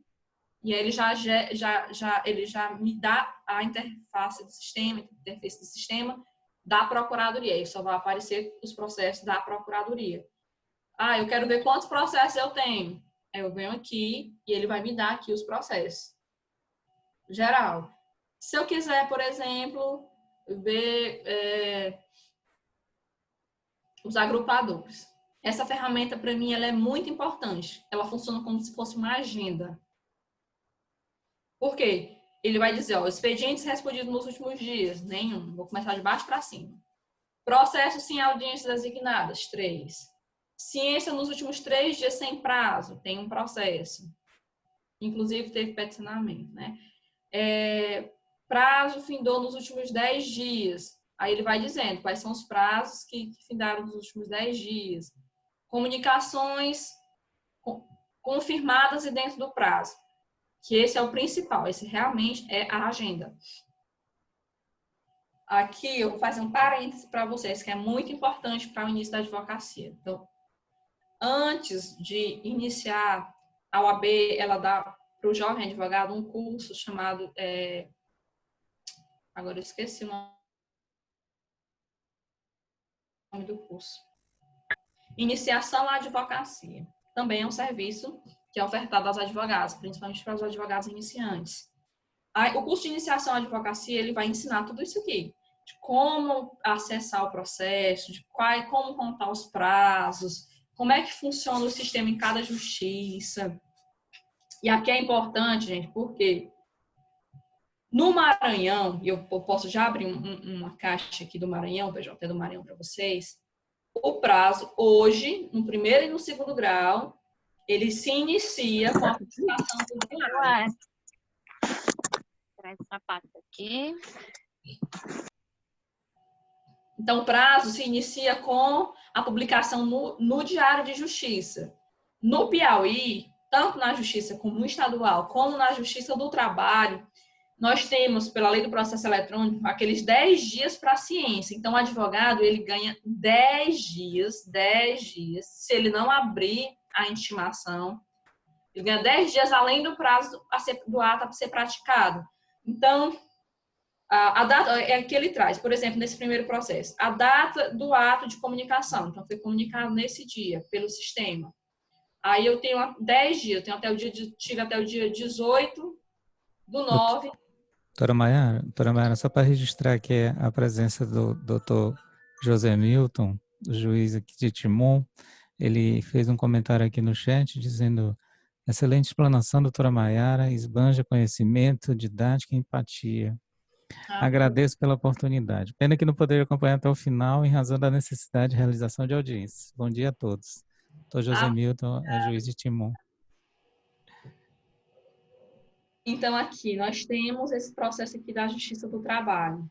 e aí ele já me dá a interface do sistema da Procuradoria. E só vai aparecer os processos da Procuradoria. Eu quero ver quantos processos eu tenho. Aí eu venho aqui e ele vai me dar aqui os processos. Geral. Se eu quiser, por exemplo, ver os agrupadores. Essa ferramenta, para mim, ela é muito importante. Ela funciona como se fosse uma agenda. Por quê? ele vai dizer, ó, expedientes respondidos nos últimos dias, nenhum. Vou começar de baixo para cima. Processo sem audiências designadas, 3. Ciência nos últimos 3 dias sem prazo, tem um processo. Inclusive teve peticionamento, né? Prazo findou nos últimos 10 dias. Aí ele vai dizendo quais são os prazos que findaram nos últimos 10 dias. Comunicações confirmadas e dentro do prazo. Que esse é o principal, esse realmente é a agenda. Aqui eu vou fazer um parêntese para vocês, que é muito importante para o início da advocacia. Então, antes de iniciar, a OAB, ela dá para o jovem advogado um curso chamado, agora eu esqueci o nome do curso. Iniciação à advocacia. Também é um serviço que é ofertado aos advogados, principalmente para os advogados iniciantes. O curso de iniciação à advocacia, ele vai ensinar tudo isso aqui. De como acessar o processo, de como contar os prazos, como é que funciona o sistema em cada justiça. E aqui é importante, gente, porque no Maranhão, e eu posso já abrir uma caixa aqui do Maranhão, PJ do Maranhão para vocês, o prazo hoje, no primeiro e no segundo grau, ele se inicia com a publicação do diário. Traz essa parte aqui. Então, o prazo se inicia com a publicação no Diário de Justiça. No Piauí, tanto na Justiça como estadual, como na Justiça do Trabalho, nós temos, pela lei do processo eletrônico, aqueles 10 dias para a ciência. Então, o advogado, ele ganha 10 dias, se ele não abrir a intimação, ele ganha 10 dias além do prazo do ato a ser praticado. Então, a data é que ele traz, por exemplo, nesse primeiro processo, a data do ato de comunicação. Então, foi comunicado nesse dia, pelo sistema. Aí eu tenho 10 dias, tive até o dia 18/9. Doutora Maiara, só para registrar aqui a presença do doutor José Milton, juiz aqui de Timon, ele fez um comentário aqui no chat dizendo: excelente explanação, doutora Maiara, esbanja conhecimento, didática e empatia. Agradeço pela oportunidade. Pena que não poderia acompanhar até o final em razão da necessidade de realização de audiência. Bom dia a todos. Doutor José Milton, é juiz de Timon. Então, aqui nós temos esse processo aqui da Justiça do Trabalho.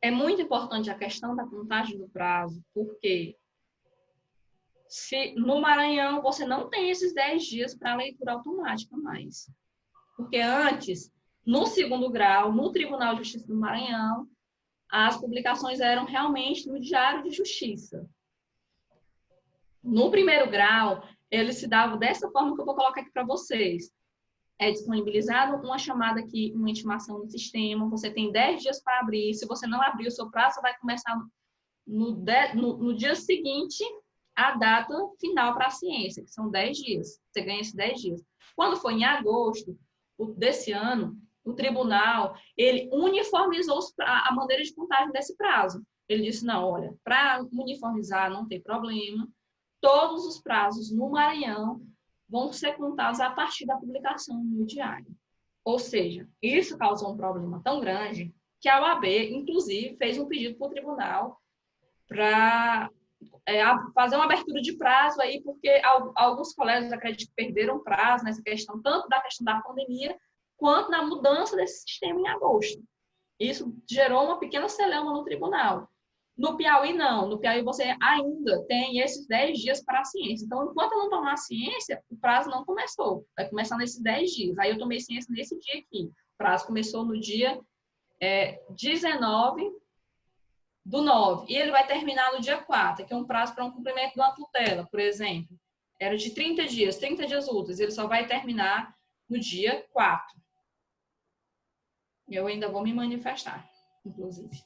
É muito importante a questão da contagem do prazo, porque no Maranhão você não tem esses 10 dias para leitura automática mais. Porque antes, no segundo grau, no Tribunal de Justiça do Maranhão, as publicações eram realmente no Diário de Justiça. No primeiro grau, ele se dava dessa forma que eu vou colocar aqui para vocês. É disponibilizado uma chamada aqui, uma intimação no sistema, você tem 10 dias para abrir, se você não abrir, o seu prazo vai começar no dia seguinte à data final para a ciência, que são 10 dias, você ganha esses 10 dias. Quando foi em agosto desse ano, o tribunal, ele uniformizou a maneira de contagem desse prazo. Ele disse, não, olha, para uniformizar não tem problema, todos os prazos no Maranhão vão ser contados a partir da publicação no diário. Ou seja, isso causou um problema tão grande que a OAB, inclusive, fez um pedido para o tribunal para fazer uma abertura de prazo aí, porque alguns colegas, acredito, que perderam prazo nessa questão, tanto da questão da pandemia, quanto na mudança desse sistema em agosto. Isso gerou uma pequena celeuma no tribunal. No Piauí, não. No Piauí, você ainda tem esses 10 dias para a ciência. Então, enquanto eu não tomar a ciência, o prazo não começou. Vai começar nesses 10 dias. Aí, eu tomei ciência nesse dia aqui. O prazo começou no dia 19/9. E ele vai terminar no dia 4, que é um prazo para um cumprimento de uma tutela, por exemplo. Era de 30 dias úteis. Ele só vai terminar no dia 4. Eu ainda vou me manifestar, inclusive.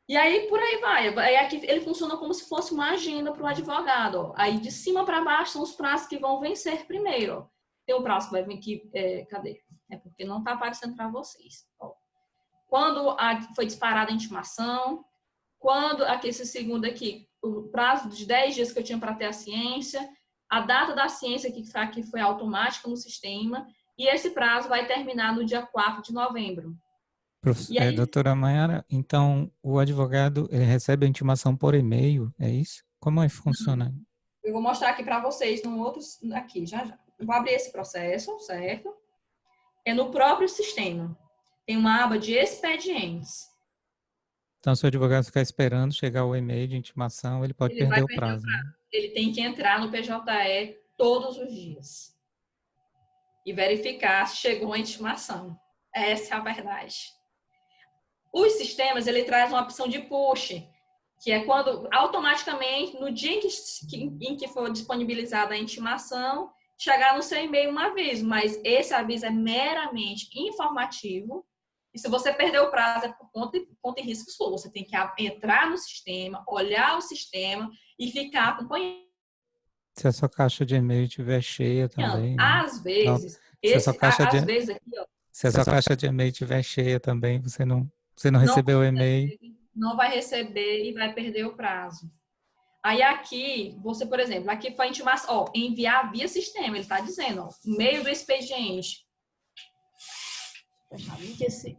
E aí, por aí vai. Aí aqui ele funciona como se fosse uma agenda para o advogado. Ó. Aí, de cima para baixo, são os prazos que vão vencer primeiro. Ó. Tem o prazo que vai vir aqui. Cadê? É porque não está aparecendo para vocês. Ó. Quando foi disparada a intimação, quando, aqui, esse segundo aqui, o prazo de 10 dias que eu tinha para ter a ciência, a data da ciência que foi automática no sistema, e esse prazo vai terminar no dia 4 de novembro. E aí, Doutora Mayara, então o advogado ele recebe a intimação por e-mail, é isso? Como é que funciona? eu vou mostrar aqui para vocês no outro, aqui, já já. Eu vou abrir esse processo, certo? É no próprio sistema. Tem uma aba de expedientes. Então, se o advogado ficar esperando chegar o e-mail de intimação, ele pode Ele vai perder o perder o prazo, né? prazo. Ele tem que entrar no PJE todos os dias e verificar se chegou a intimação. Essa é a verdade. Os sistemas, ele traz uma opção de push, que é quando automaticamente, no dia em que for disponibilizada a intimação, chegar no seu e-mail um aviso, mas esse aviso é meramente informativo. E se você perder o prazo, é por conta e risco sua. Você tem que entrar no sistema, olhar o sistema e ficar acompanhando. Se a sua caixa de e-mail estiver cheia também, né? Às vezes, Se a sua caixa de, às vezes aqui, ó, se a sua caixa de e-mail estiver cheia também, você não não recebeu o e-mail. não vai receber e vai perder o prazo. Aí aqui, você, por exemplo, aqui foi a intimação, ó, enviar via sistema, ele está dizendo, ó, meio do expediente. Fechar bem que esse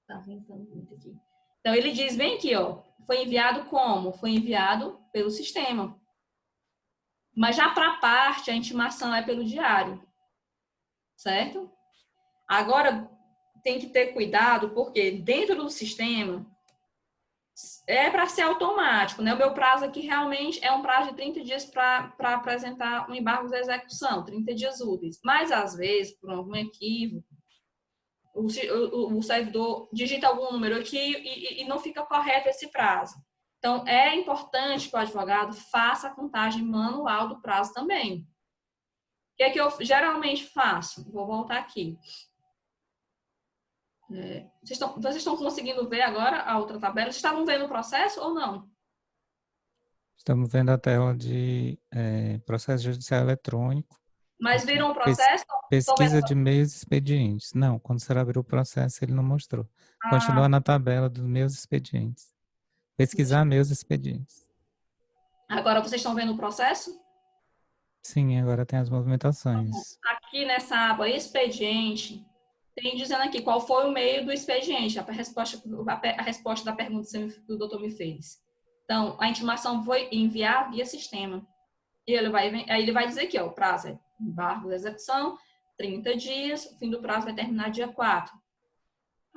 tá ventando muito aqui. Então ele diz bem aqui, ó, foi enviado como? Foi enviado pelo sistema. Mas já para a parte, a intimação é pelo diário, certo? Agora tem que ter cuidado, porque dentro do sistema é para ser automático, né? O meu prazo aqui realmente é um prazo de 30 dias para apresentar um embargo de execução, 30 dias úteis. Mas, às vezes, por algum equívoco, o servidor digita algum número aqui e não fica correto esse prazo. Então, é importante que o advogado faça a contagem manual do prazo também. O que é que eu geralmente faço? Vou voltar aqui. Vocês estão conseguindo ver agora a outra tabela? Vocês estavam vendo o processo ou não? Estamos vendo a tela de processo judicial eletrônico. Mas Aqui. viram o processo? Pesquisa de meios expedientes. Não, quando você abriu o processo, ele não mostrou. Continua na tabela dos meus expedientes. Pesquisar meus expedientes. Agora vocês estão vendo o processo? Sim, agora tem as movimentações. Aqui nessa aba expediente, tem dizendo aqui qual foi o meio do expediente, a resposta da pergunta que o doutor me fez. Então, a intimação foi enviar via sistema. E aí ele vai dizer aqui, ó, o prazo é embargo da execução, 30 dias, o fim do prazo vai terminar dia 4.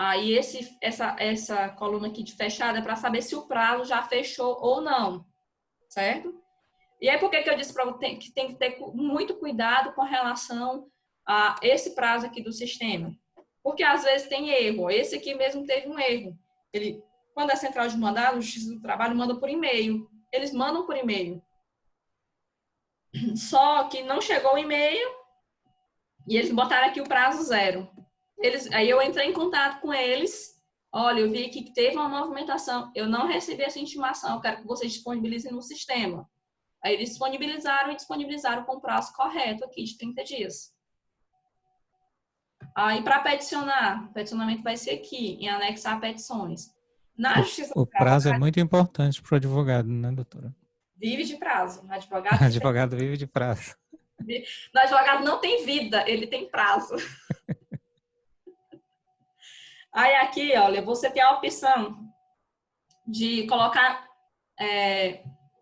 Aí essa coluna aqui de fechada é para saber se o prazo já fechou ou não, certo? E aí por que eu disse para você que tem que ter muito cuidado com relação a esse prazo aqui do sistema? Porque às vezes tem erro. Esse aqui mesmo teve um erro. Quando a central de mandado, o Justiça do Trabalho manda por e-mail. Eles mandam por e-mail. Só que não chegou o e-mail e eles botaram aqui o prazo 0. Aí eu entrei em contato com eles. Olha, eu vi aqui que teve uma movimentação. Eu não recebi essa intimação. Eu quero que vocês disponibilizem no sistema. Aí eles disponibilizaram com o prazo correto aqui de 30 dias. Aí para peticionar, o peticionamento vai ser aqui, em anexar petições. Na Justiça do O prazo é muito importante para o advogado, né, doutora? Vive de prazo. O advogado vive de prazo. O advogado não tem vida, ele tem prazo. Aí aqui, olha, você tem a opção de colocar,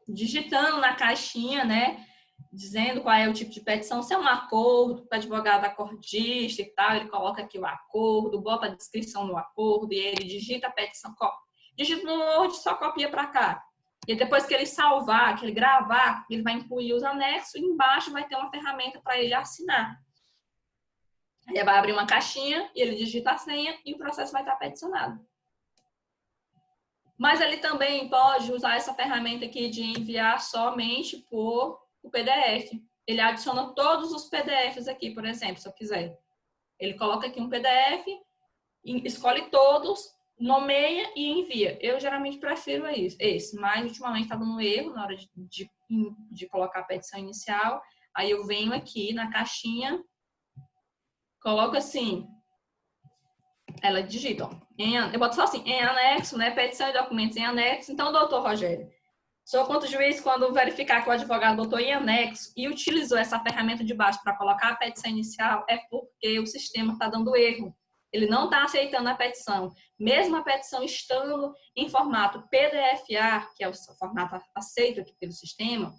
digitando na caixinha, né, dizendo qual é o tipo de petição, se é um acordo, para advogado acordista e tal, ele coloca aqui o acordo, bota a descrição no acordo e ele digita a petição, digita no Word, só copia para cá. E depois que ele salvar, que ele gravar, ele vai incluir os anexos e embaixo vai ter uma ferramenta para ele assinar. Ele vai abrir uma caixinha e ele digita a senha e o processo vai estar peticionado. Mas ele também pode usar essa ferramenta aqui de enviar somente por o PDF. Ele adiciona todos os PDFs aqui, por exemplo, se eu quiser. Ele coloca aqui um PDF, escolhe todos, nomeia e envia. Eu geralmente prefiro esse, mas ultimamente está dando erro na hora de colocar a petição inicial. Aí eu venho aqui na caixinha, coloco assim, ela digita, ó, eu boto só assim, em anexo, né, petição e documentos em anexo. Então, doutor Rogério, Sou contra o juiz quando verificar que o advogado botou em anexo e utilizou essa ferramenta de baixo para colocar a petição inicial, é porque o sistema está dando erro. Ele não está aceitando a petição. Mesmo a petição estando em formato PDFA, que é o formato aceito aqui pelo sistema,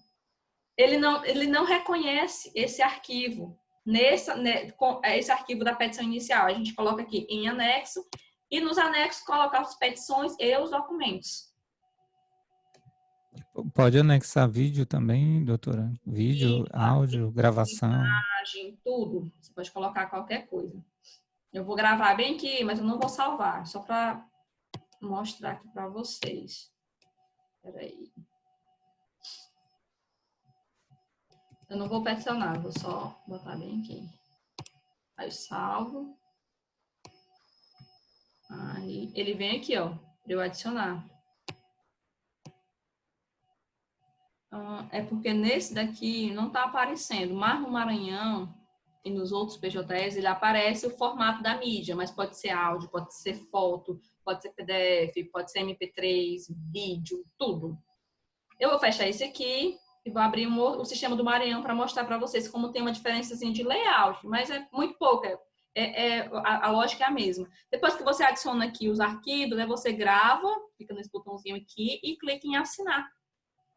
ele não reconhece esse arquivo. Esse arquivo da petição inicial, a gente coloca aqui em anexo e nos anexos colocar as petições e os documentos. Pode anexar vídeo também, doutora? Vídeo, áudio, gravação. Imagem, tudo. Você pode colocar qualquer coisa. Eu vou gravar bem aqui, mas eu não vou salvar. Só para mostrar aqui para vocês. Espera aí. Eu não vou peticionar, vou só botar bem aqui. Aí eu salvo. Aí ele vem aqui, ó, para eu adicionar. É porque nesse daqui não está aparecendo. Mas no Maranhão e nos outros PJs, ele aparece o formato da mídia, mas pode ser áudio, pode ser foto, pode ser PDF, pode ser MP3, vídeo, tudo. Eu vou fechar esse aqui e vou abrir o sistema do Maranhão para mostrar para vocês como tem uma diferençazinha de layout, mas é muito pouca. A lógica é a mesma. Depois que você adiciona aqui os arquivos, né, você grava, clica nesse botãozinho aqui e clica em assinar.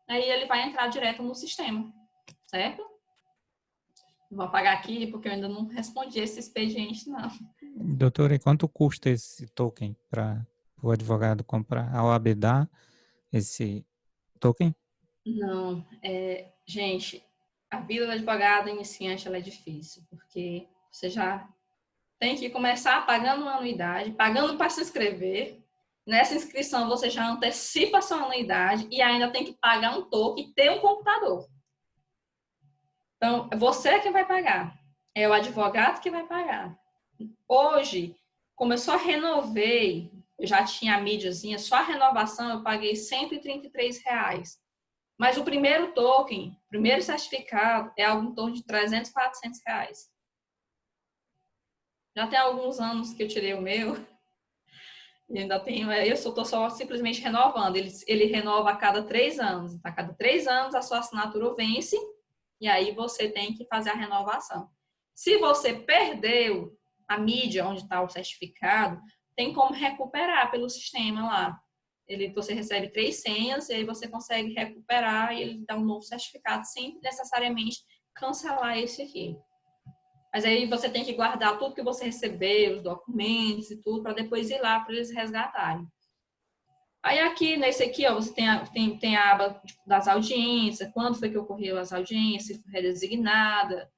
Aí ele vai entrar direto no sistema, certo? Vou apagar aqui porque eu ainda não respondi esse expediente, não. Doutora, e quanto custa esse token para o advogado comprar? A OAB dá esse token? Não, gente, a vida do advogado iniciante ela é difícil, porque você já tem que começar pagando uma anuidade, pagando para se inscrever. Nessa inscrição você já antecipa a sua anuidade e ainda tem que pagar um token e ter um computador. Então, você que vai pagar. É o advogado que vai pagar. Hoje, como eu só renovei, eu já tinha a mídiazinha, só a renovação eu paguei R$133. Mas o primeiro token, o primeiro certificado, é algo em torno de R$300, R$400. Já tem alguns anos que eu tirei o meu. E ainda tenho, eu estou só simplesmente renovando. Ele renova a cada 3 anos. A cada 3 anos a sua assinatura vence e aí você tem que fazer a renovação. Se você perdeu a mídia onde está o certificado, tem como recuperar pelo sistema lá. Você recebe 3 senhas e aí você consegue recuperar e ele dá um novo certificado sem necessariamente cancelar esse aqui. Mas aí você tem que guardar tudo que você recebeu, os documentos e tudo, para depois ir lá para eles resgatarem. Aí aqui, nesse aqui, ó, você tem a aba das audiências, quando foi que ocorreu as audiências, se foi redesignada.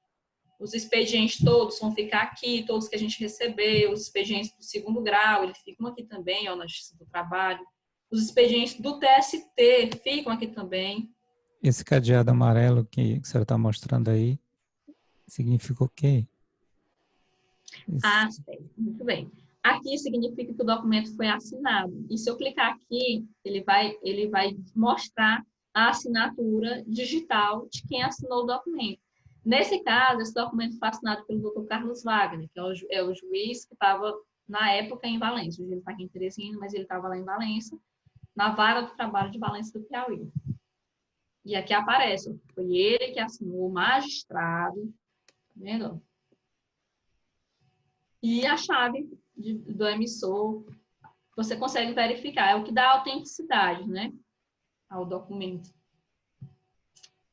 Os expedientes todos vão ficar aqui, todos que a gente recebeu, os expedientes do segundo grau, eles ficam aqui também, ó, na Justiça do Trabalho. Os expedientes do TST ficam aqui também. Esse cadeado amarelo que a senhora está mostrando aí, significa o quê? Sei. Muito bem. Aqui significa que o documento foi assinado. E se eu clicar aqui, ele vai mostrar a assinatura digital de quem assinou o documento. Nesse caso, esse documento foi assinado pelo Dr. Carlos Wagner, que é o juiz que estava, na época, em Valença. Hoje ele está aqui em Teresina, mas ele estava lá em Valença, na Vara do Trabalho de Valença do Piauí. E aqui aparece, foi ele que assinou, o magistrado, tá vendo? E a chave do emissor, você consegue verificar, é o que dá autenticidade, né, ao documento.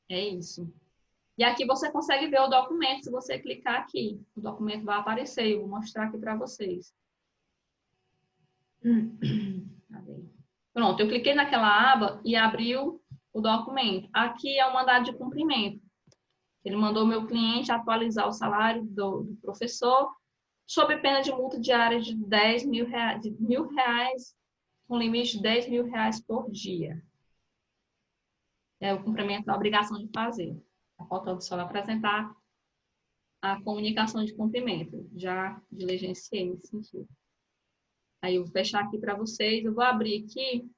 É isso. E aqui você consegue ver o documento, se você clicar aqui, o documento vai aparecer, eu vou mostrar aqui para vocês. Pronto, eu cliquei naquela aba e abriu o documento. Aqui é o mandado de cumprimento. Ele mandou meu cliente atualizar o salário do professor, sob pena de multa diária de R$1.000, com limite de R$10.000 por dia. É o cumprimento da obrigação de fazer. Está faltando só apresentar a comunicação de cumprimento. Já diligenciei nesse sentido. Aí eu vou fechar aqui para vocês. Eu vou abrir aqui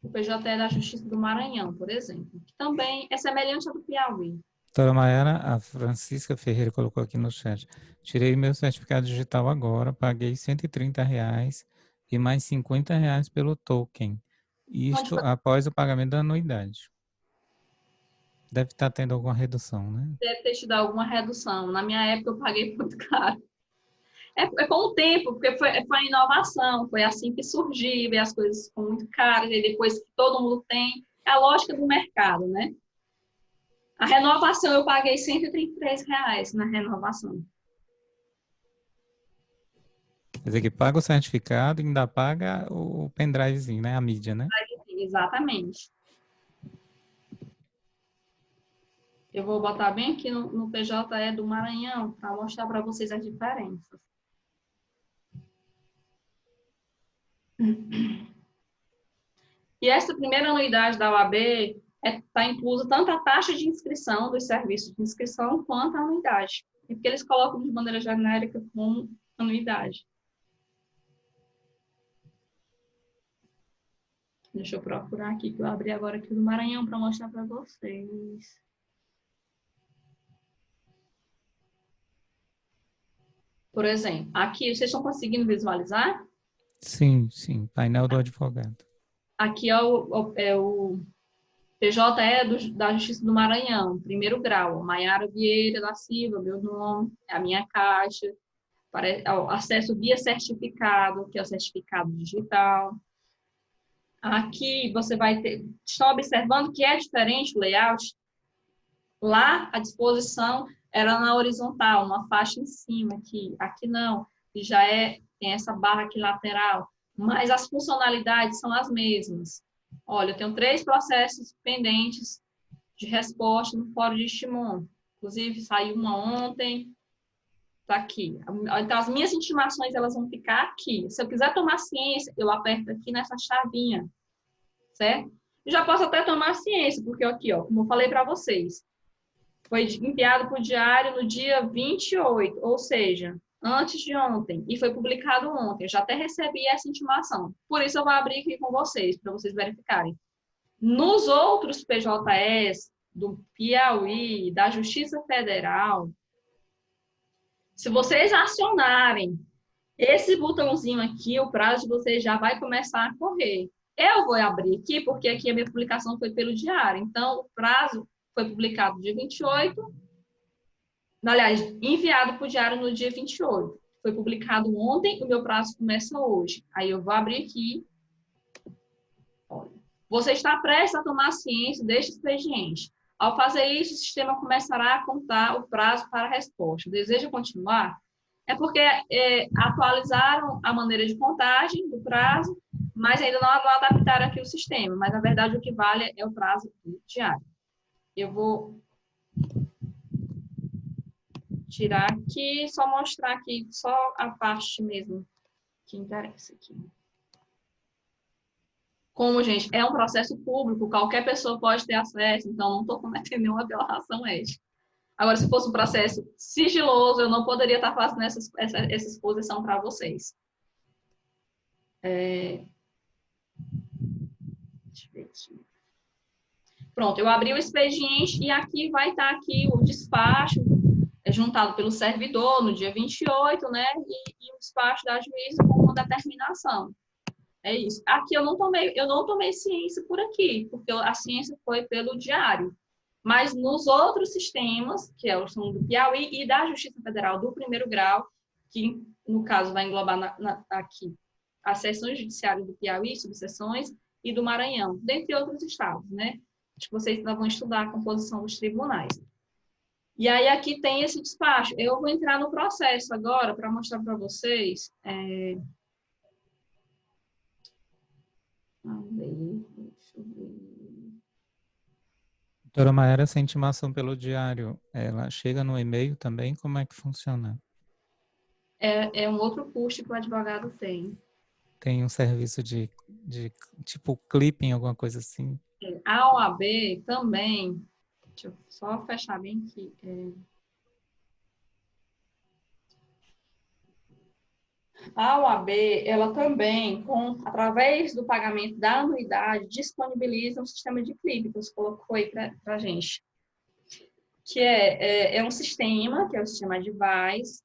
o PJE da Justiça do Maranhão, por exemplo, que também é semelhante ao do Piauí. Doutora Maiara, a Francisca Ferreira colocou aqui no chat. Tirei meu certificado digital agora, paguei R$130 e mais R$50 pelo token. Isto após o pagamento da anuidade. Deve estar tendo alguma redução, né? Deve ter te dado alguma redução. Na minha época, eu paguei muito caro. É com o tempo, porque foi a inovação, foi assim que surgiu, e as coisas ficam muito caras, e depois que todo mundo tem, é a lógica do mercado, né? A renovação, eu paguei R$ 133 na renovação. Quer dizer que paga o certificado e ainda paga o pendrivezinho, né? A mídia, né? Exatamente. Eu vou botar bem aqui no PJE do Maranhão, para mostrar para vocês as diferenças. E essa primeira anuidade da OAB está inclusa tanto a taxa de inscrição dos serviços de inscrição quanto a anuidade. E porque eles colocam de maneira genérica como anuidade. Deixa eu procurar aqui, que eu abri agora aqui do Maranhão para mostrar para vocês. Por exemplo, aqui, vocês estão conseguindo visualizar? Sim, sim. Painel do advogado. Aqui é o PJE da Justiça do Maranhão, primeiro grau. Maiara Vieira da Silva, meu nome, é a minha caixa. Acesso via certificado, que é o certificado digital. Aqui você vai ter... Estão observando que é diferente o layout? Lá, a disposição era na horizontal, uma faixa em cima aqui. Aqui não, e já tem essa barra aqui lateral. Mas as funcionalidades são as mesmas. Olha, eu tenho 3 processos pendentes de resposta no Fórum de Estimon. Inclusive, saiu uma ontem, está aqui. Então, as minhas intimações, elas vão ficar aqui. Se eu quiser tomar ciência, eu aperto aqui nessa chavinha, certo? Eu já posso até tomar ciência, porque aqui, ó, como eu falei para vocês, foi enviado para o diário no dia 28, ou seja, antes de ontem, e foi publicado ontem. Eu já até recebi essa intimação. Por isso, eu vou abrir aqui com vocês, para vocês verificarem. Nos outros PJEs do Piauí, da Justiça Federal, se vocês acionarem esse botãozinho aqui, o prazo de vocês já vai começar a correr. Eu vou abrir aqui, porque aqui a minha publicação foi pelo diário. Então, o prazo foi publicado dia 28, aliás, enviado para o diário no dia 28. Foi publicado ontem, o meu prazo começa hoje. Aí eu vou abrir aqui. Olha. Você está prestes a tomar ciência deste expediente. Ao fazer isso, o sistema começará a contar o prazo para a resposta. Deseja continuar? É porque atualizaram a maneira de contagem do prazo, mas ainda não adaptaram aqui o sistema. Mas, na verdade, o que vale é o prazo diário. Eu vou tirar aqui, só mostrar aqui, só a parte mesmo que interessa aqui. Como, gente, é um processo público, qualquer pessoa pode ter acesso, então não estou cometendo nenhuma violação ética. Agora, se fosse um processo sigiloso, eu não poderia estar fazendo essa exposição para vocês. Deixa eu ver aqui. Pronto, eu abri o expediente e aqui vai estar aqui o despacho juntado pelo servidor no dia 28, né? E o despacho da juíza com uma determinação. É isso. Aqui eu não tomei ciência por aqui, porque a ciência foi pelo diário. Mas nos outros sistemas, que é o do Piauí e da Justiça Federal do primeiro grau, que no caso vai englobar aqui as seções judiciárias do Piauí, subseções, e do Maranhão, dentre outros estados, né? Acho que vocês ainda vão estudar a composição dos tribunais. E aí aqui tem esse despacho. Eu vou entrar no processo agora para mostrar para vocês. Deixa eu ver. Doutora Maiara, essa intimação pelo diário, ela chega no e-mail também? Como é que funciona? É um outro custo que o advogado tem. Tem um serviço de tipo clipping, alguma coisa assim? A OAB também, deixa eu só fechar bem aqui. A OAB, ela também, através do pagamento da anuidade, disponibiliza um sistema de clipe, que você colocou aí para a gente. Que é um sistema, que é o sistema Advise,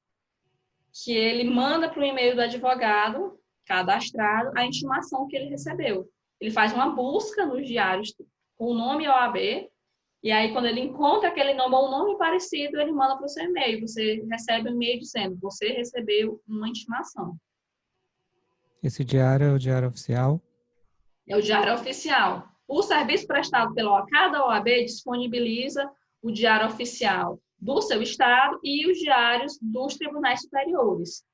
que ele manda para o e-mail do advogado cadastrado a intimação que ele recebeu. ele faz uma busca nos diários com o nome OAB, e aí quando ele encontra aquele nome ou um nome parecido, ele manda para o seu e-mail. Você recebe um e-mail dizendo, você recebeu uma intimação. Esse diário é o diário oficial? É o diário oficial. O serviço prestado pela OAB, cada OAB disponibiliza o diário oficial do seu estado e os diários dos tribunais superiores.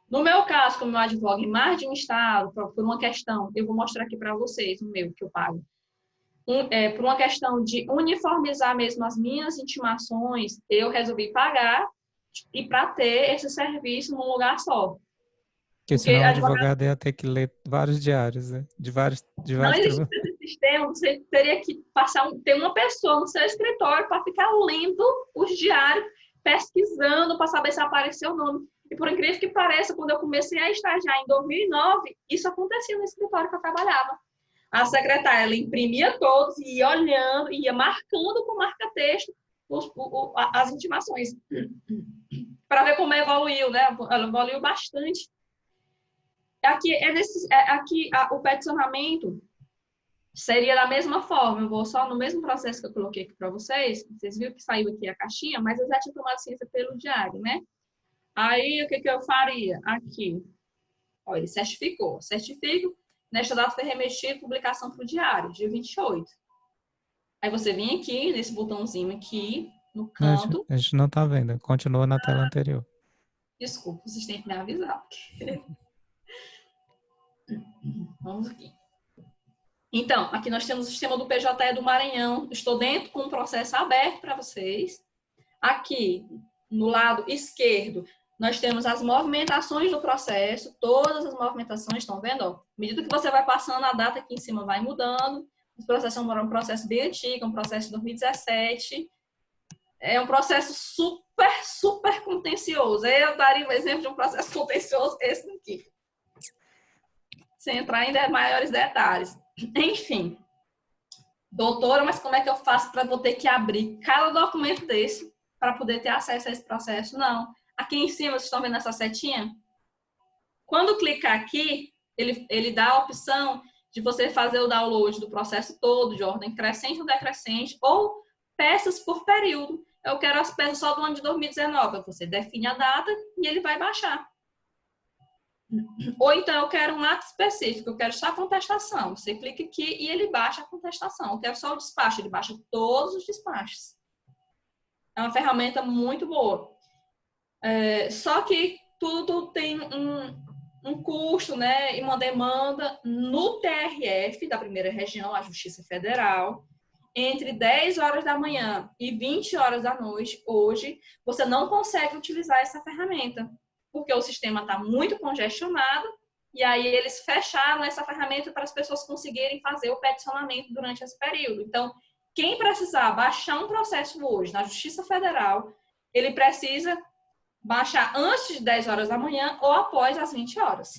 No meu caso, como eu advogo em mais de um estado, por uma questão, eu vou mostrar aqui para vocês o meu que eu pago. Por uma questão de uniformizar mesmo as minhas intimações, eu resolvi pagar e para ter esse serviço num lugar só. Porque senão o advogado ia ter que ler vários diários, né? De vários Não existe tribunais. esse sistema, você teria que ter uma pessoa no seu escritório para ficar lendo os diários, pesquisando para saber se apareceu o nome. E por incrível que pareça, quando eu comecei a estagiar em 2009, isso acontecia no escritório que eu trabalhava. A secretária, ela imprimia todos e ia olhando, ia marcando com marca-texto as intimações. Para ver como evoluiu, né? Ela evoluiu bastante. O peticionamento seria da mesma forma. Eu vou só no mesmo processo que eu coloquei aqui para vocês. Vocês viram que saiu aqui a caixinha, mas eu já tinha tomado ciência pelo diário, né? Aí, o que eu faria? Aqui. Ó, ele certificou. Certifico. Nesta data foi remetido publicação para o diário, dia 28. Aí você vem aqui, nesse botãozinho aqui, no canto. A gente não está vendo. Continua na tela anterior. Desculpa, vocês têm que me avisar. Vamos aqui. Então, aqui nós temos o sistema do PJE do Maranhão. Estou dentro com um processo aberto para vocês. Aqui, no lado esquerdo, nós temos as movimentações do processo. Todas as movimentações, estão vendo? Ó, à medida que você vai passando, a data aqui em cima vai mudando. O processo é um processo bem antigo, um processo de 2017. É um processo super contencioso. Eu daria um exemplo de um processo contencioso, esse daqui. Sem entrar em maiores detalhes. Enfim. Doutora, mas como é que eu faço para vou ter que abrir cada documento desse para poder ter acesso a esse processo? Não. Aqui em cima, vocês estão vendo essa setinha? Quando clicar aqui, ele dá a opção de você fazer o download do processo todo, de ordem crescente ou decrescente, ou peças por período. Eu quero as peças só do ano de 2019. Você define a data e ele vai baixar. Ou então eu quero um ato específico, eu quero só a contestação. Você clica aqui e ele baixa a contestação. Eu quero só o despacho, ele baixa todos os despachos. É uma ferramenta muito boa. Só que tudo tem um custo, né, e uma demanda no TRF da primeira região, a Justiça Federal, entre 10 horas da manhã e 20 horas da noite, hoje, você não consegue utilizar essa ferramenta, porque o sistema está muito congestionado, e aí eles fecharam essa ferramenta para as pessoas conseguirem fazer o peticionamento durante esse período. Então, quem precisar baixar um processo hoje na Justiça Federal, ele precisa baixar antes de 10 horas da manhã ou após as 20 horas.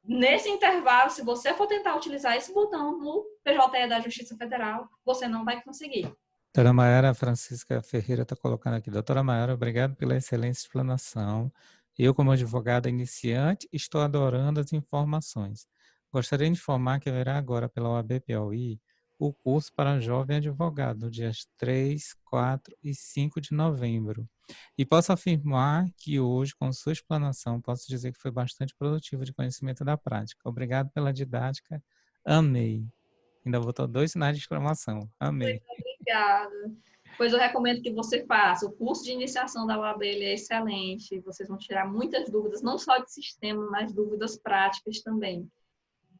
Nesse intervalo, se você for tentar utilizar esse botão no PJE da Justiça Federal, você não vai conseguir. Doutora Mayara Francisca Ferreira está colocando aqui. Doutora Mayara, obrigado pela excelente explanação. Eu, como advogada iniciante, estou adorando as informações. Gostaria de informar que haverá agora pela OAB Piauí o curso para jovem advogado, nos dias 3, 4 e 5 de novembro. E posso afirmar que hoje, com sua explanação, posso dizer que foi bastante produtivo de conhecimento da prática. Obrigado pela didática. Amei. Ainda botou 2 sinais de exclamação. Amei. Muito obrigada. Pois eu recomendo que você faça. O curso de iniciação da OAB é excelente. Vocês vão tirar muitas dúvidas, não só de sistema, mas dúvidas práticas também.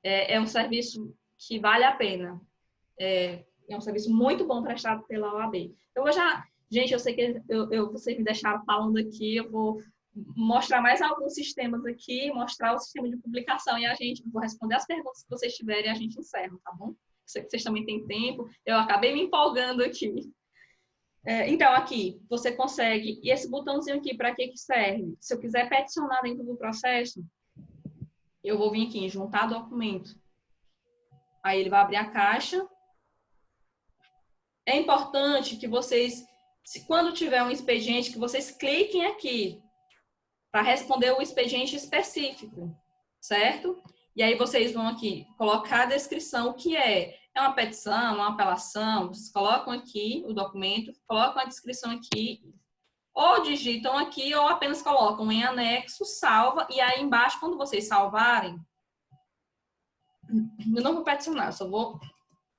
É um serviço que vale a pena. É um serviço muito bom prestado pela OAB. Gente, eu sei que vocês me deixaram falando aqui, eu vou mostrar mais alguns sistemas aqui, mostrar o sistema de publicação e vou responder as perguntas que vocês tiverem e a gente encerra, tá bom? Sei que vocês também têm tempo, eu acabei me empolgando aqui. Então, aqui, você consegue, e esse botãozinho aqui, para que serve? Se eu quiser peticionar dentro do processo, eu vou vir aqui em juntar documento. Aí ele vai abrir a caixa. É importante que vocês, quando tiver um expediente, que vocês cliquem aqui para responder o expediente específico, certo? E aí vocês vão aqui colocar a descrição, o que é. É uma petição, uma apelação, vocês colocam aqui o documento, colocam a descrição aqui, ou digitam aqui, ou apenas colocam em anexo, salva, e aí embaixo, quando vocês salvarem, eu não vou peticionar, só vou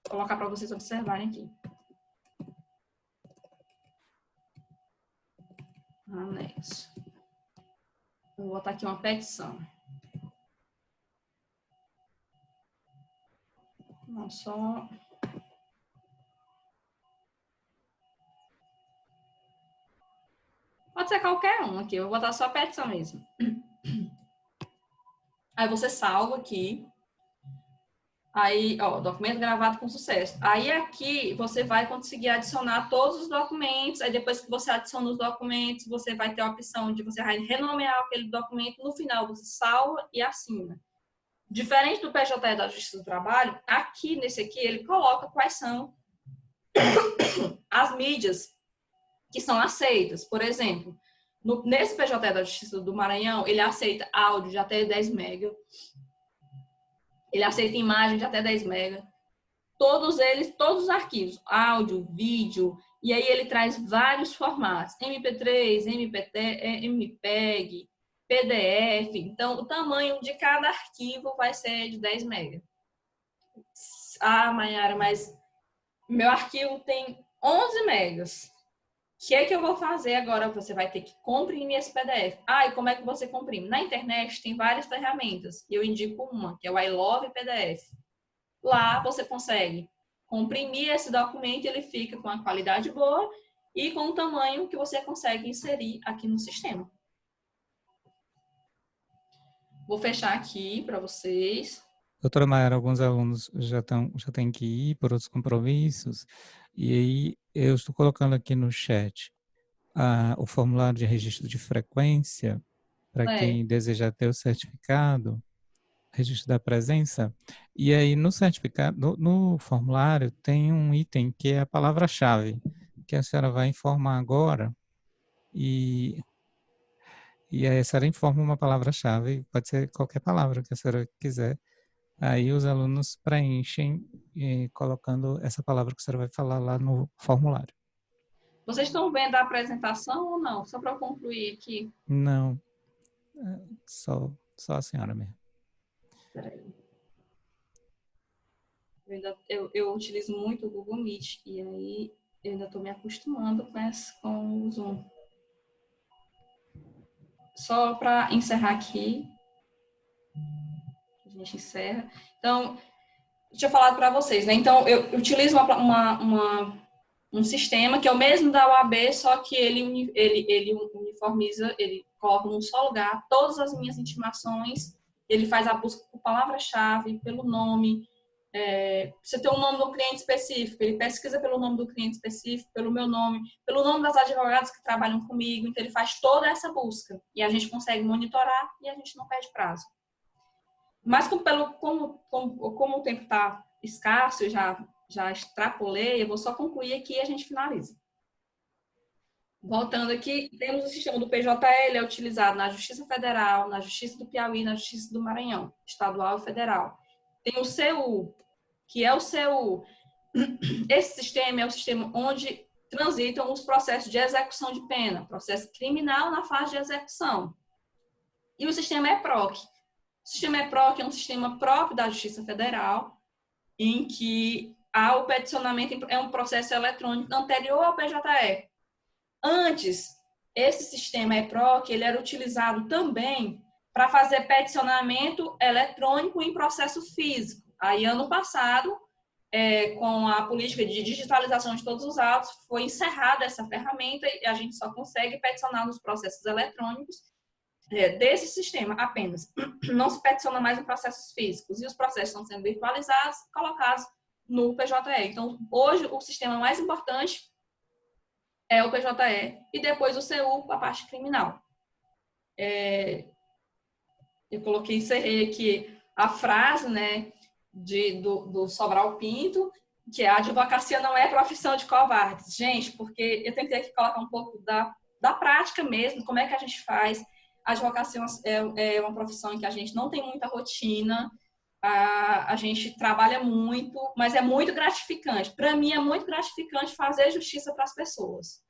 colocar para vocês observarem aqui. Anexo. Vou botar aqui uma petição. Não, só... Pode ser qualquer um aqui, eu vou botar só a petição mesmo. Aí você salva aqui. Aí, ó, documento gravado com sucesso. Aí aqui você vai conseguir adicionar todos os documentos. Aí depois que você adiciona os documentos, você vai ter a opção de você vai renomear aquele documento. No final você salva e assina. Diferente do PJE da Justiça do Trabalho, aqui nesse aqui ele coloca quais são as mídias que são aceitas. Por exemplo, nesse PJE da Justiça do Maranhão, ele aceita áudio de até 10 MB. Ele aceita imagem de até 10 MB. Todos eles, todos os arquivos, áudio, vídeo, e aí ele traz vários formatos, MP3, MPEG, PDF. Então, o tamanho de cada arquivo vai ser de 10 MB. Ah, Mayara, mas meu arquivo tem 11 megas. O que é que eu vou fazer agora? Você vai ter que comprimir esse PDF. Ah, e como é que você comprime? Na internet tem várias ferramentas. Eu indico uma, que é o I Love PDF. Lá você consegue comprimir esse documento e ele fica com a qualidade boa e com o tamanho que você consegue inserir aqui no sistema. Vou fechar aqui para vocês. Doutora Mayara, alguns alunos já têm que ir por outros compromissos, e aí eu estou colocando aqui no chat o formulário de registro de frequência para quem desejar ter o certificado, registro da presença, e aí no certificado, no formulário tem um item que é a palavra-chave, que a senhora vai informar agora, e aí a senhora informa uma palavra-chave, pode ser qualquer palavra que a senhora quiser. Aí os alunos preenchem colocando essa palavra que a senhora vai falar lá no formulário. Vocês estão vendo a apresentação ou não? Só para eu concluir aqui. Não, só a senhora mesmo. Peraí. Eu utilizo muito o Google Meet e aí eu ainda estou me acostumando com o Zoom. Só para encerrar aqui. A gente encerra. Então, eu tinha falado para vocês, né? Então, eu utilizo um sistema que é o mesmo da OAB, só que ele uniformiza, ele coloca num só lugar todas as minhas intimações, ele faz a busca por palavra-chave, pelo nome. Você tem um nome do cliente específico, ele pesquisa pelo nome do cliente específico, pelo meu nome, pelo nome das advogadas que trabalham comigo, então ele faz toda essa busca e a gente consegue monitorar e a gente não perde prazo. Mas como o tempo está escasso, eu já extrapolei, eu vou só concluir aqui e a gente finaliza. Voltando aqui, temos o sistema do PJE, ele é utilizado na Justiça Federal, na Justiça do Piauí, na Justiça do Maranhão, estadual e federal. Tem o CU, que é o CU. Esse sistema é o sistema onde transitam os processos de execução de pena, processo criminal na fase de execução. E o sistema EPROC. O sistema EPROC é um sistema próprio da Justiça Federal, em que o peticionamento é um processo eletrônico anterior ao PJE. Antes, esse sistema EPROC ele era utilizado também para fazer peticionamento eletrônico em processo físico. Aí, ano passado, com a política de digitalização de todos os autos, foi encerrada essa ferramenta e a gente só consegue peticionar nos processos eletrônicos desse sistema apenas. Não se peticiona mais em processos físicos e os processos estão sendo virtualizados, colocados no PJE. Então, hoje, o sistema mais importante é o PJE e depois o CU, a parte criminal. Eu encerrei aqui a frase, né, do Sobral Pinto, que a advocacia não é profissão de covardes. Gente, porque eu tentei aqui colocar um pouco da prática mesmo, como é que a gente faz. A advocacia é uma profissão em que a gente não tem muita rotina, a gente trabalha muito, mas é muito gratificante. Para mim, é muito gratificante fazer justiça para as pessoas.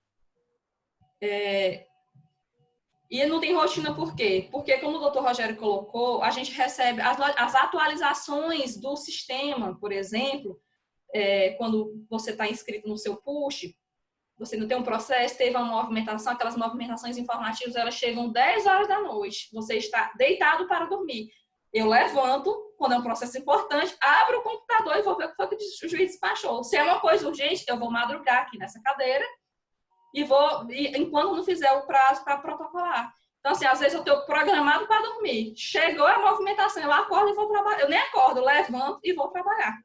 E não tem rotina por quê? Porque, como o doutor Rogério colocou, a gente recebe as atualizações do sistema, por exemplo, quando você está inscrito no seu push, você não tem um processo, teve uma movimentação, aquelas movimentações informativas, elas chegam 10 horas da noite, você está deitado para dormir. Eu levanto, quando é um processo importante, abro o computador e vou ver o que foi que o juiz despachou. Se é uma coisa urgente, eu vou madrugar aqui nessa cadeira enquanto não fizer o prazo para protocolar. Então, assim, às vezes eu estou programado para dormir. Chegou a movimentação, eu acordo e vou trabalhar. Eu nem acordo, eu levanto e vou trabalhar.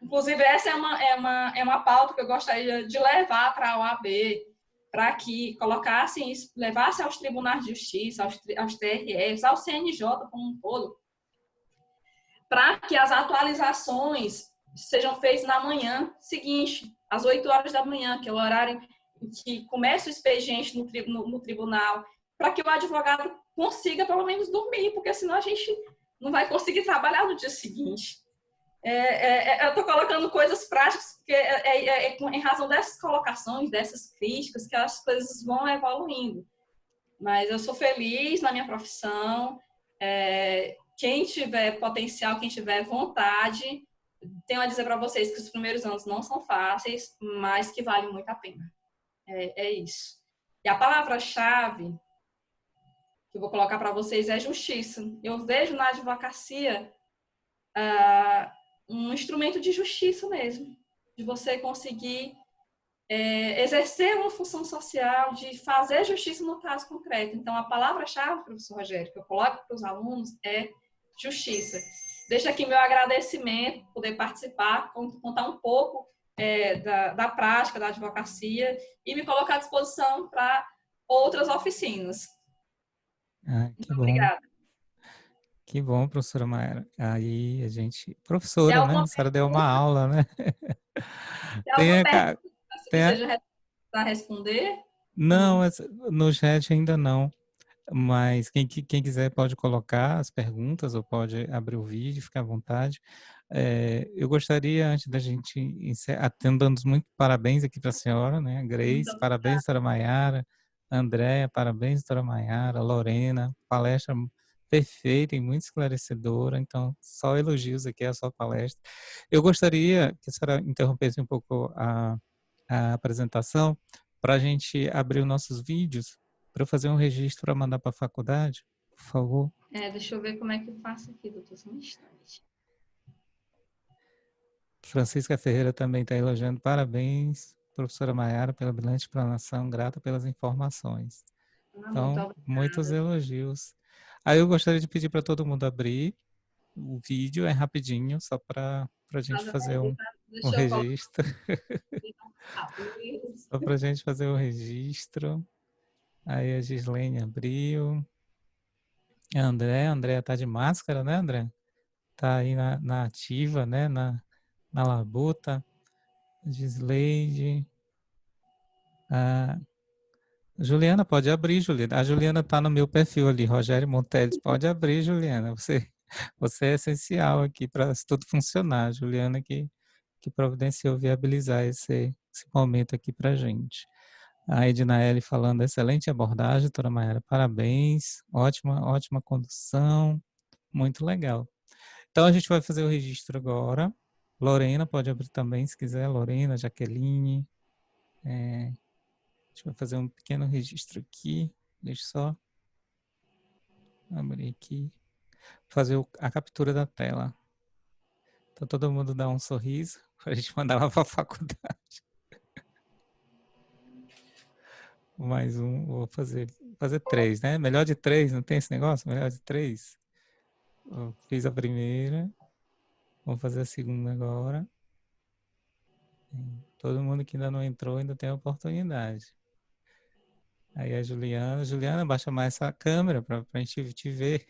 Inclusive, essa é uma pauta que eu gostaria de levar para a OAB, para que colocassem isso, levasse aos tribunais de justiça, aos TRFs, ao CNJ como um todo, para que as atualizações sejam feitas na manhã seguinte, às 8 horas da manhã, que é o horário em que começa o expediente no tribunal, para que o advogado consiga pelo menos dormir, porque senão a gente não vai conseguir trabalhar no dia seguinte. Eu estou colocando coisas práticas, porque em razão dessas colocações, dessas críticas, que as coisas vão evoluindo. Mas eu sou feliz na minha profissão. Quem tiver potencial, quem tiver vontade, tenho a dizer para vocês que os primeiros anos não são fáceis, mas que valem muito a pena. É isso. E a palavra-chave que eu vou colocar para vocês é justiça. Eu vejo na advocacia um instrumento de justiça mesmo, de você conseguir exercer uma função social, de fazer justiça no caso concreto. Então, a palavra-chave, professor Rogério, que eu coloco para os alunos é justiça. Deixo aqui meu agradecimento por poder participar, contar um pouco da prática da advocacia e me colocar à disposição para outras oficinas. Que bom. Obrigada. Que bom, professora Mayara. Aí a gente... Professora, né? A senhora deu uma aula, né? Tem alguma pergunta que seja para responder? Não, no chat ainda não. Mas quem quiser pode colocar as perguntas ou pode abrir o vídeo, fica à vontade. Eu gostaria, antes da gente encerrar, dando muito parabéns aqui para a senhora, né? Grace, parabéns, doutora Mayara. Andréa, parabéns, doutora Mayara. Lorena, palestra perfeita e muito esclarecedora. Então, só elogios aqui à sua palestra. Eu gostaria que a senhora interrompesse um pouco a apresentação para a gente abrir os nossos vídeos, para eu fazer um registro para mandar para a faculdade, por favor. Deixa eu ver como é que eu faço aqui, doutor, só um instante. Francisca Ferreira também está elogiando. Parabéns, professora Mayara, pela brilhante explanação, grata pelas informações. Então, muitos elogios. Aí eu gostaria de pedir para todo mundo abrir o vídeo, é rapidinho, só para a gente fazer um registro. Só para a gente fazer o registro. Aí a Gislene abriu. A André tá de máscara, né, André? Tá aí na ativa, né, na labuta. Gisleide. A Juliana, pode abrir, Juliana. A Juliana tá no meu perfil ali, Rogério Monteles. Pode abrir, Juliana. Você é essencial aqui para tudo funcionar. Juliana que providenciou viabilizar esse momento aqui para gente. A Ednaele falando, excelente abordagem, doutora Mayara, parabéns, ótima condução, muito legal. Então, a gente vai fazer o registro agora. Lorena, pode abrir também, se quiser, Lorena, Jaqueline. A gente vai fazer um pequeno registro aqui, deixa eu só abrir aqui, fazer a captura da tela. Então, todo mundo dá um sorriso, para a gente mandar lá para a faculdade. Mais um, vou fazer 3, né? Melhor de 3, não tem esse negócio? Melhor de 3. Eu fiz a primeira, vamos fazer a segunda agora. Todo mundo que ainda não entrou ainda tem a oportunidade. Aí a Juliana, baixa mais essa câmera para a gente te ver.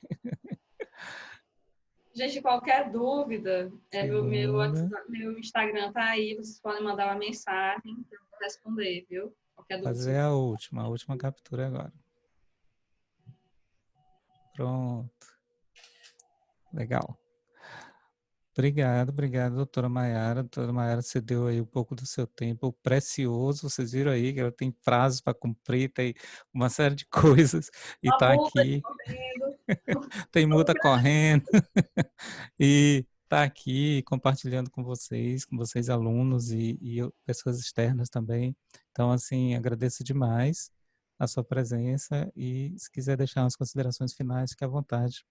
Gente, qualquer dúvida, meu Instagram tá aí, vocês podem mandar uma mensagem, eu vou responder, viu? Qualquer dúvida. Fazer a última captura agora. Pronto. Legal. Obrigado, doutora Maiara. Doutora Maiara, você deu aí um pouco do seu tempo precioso. Vocês viram aí que ela tem prazos para cumprir, tem uma série de coisas e Uma está multa aqui, correndo. tem multa correndo e está aqui compartilhando com vocês alunos e pessoas externas também. Então, assim, agradeço demais a sua presença e se quiser deixar umas considerações finais, fique à vontade.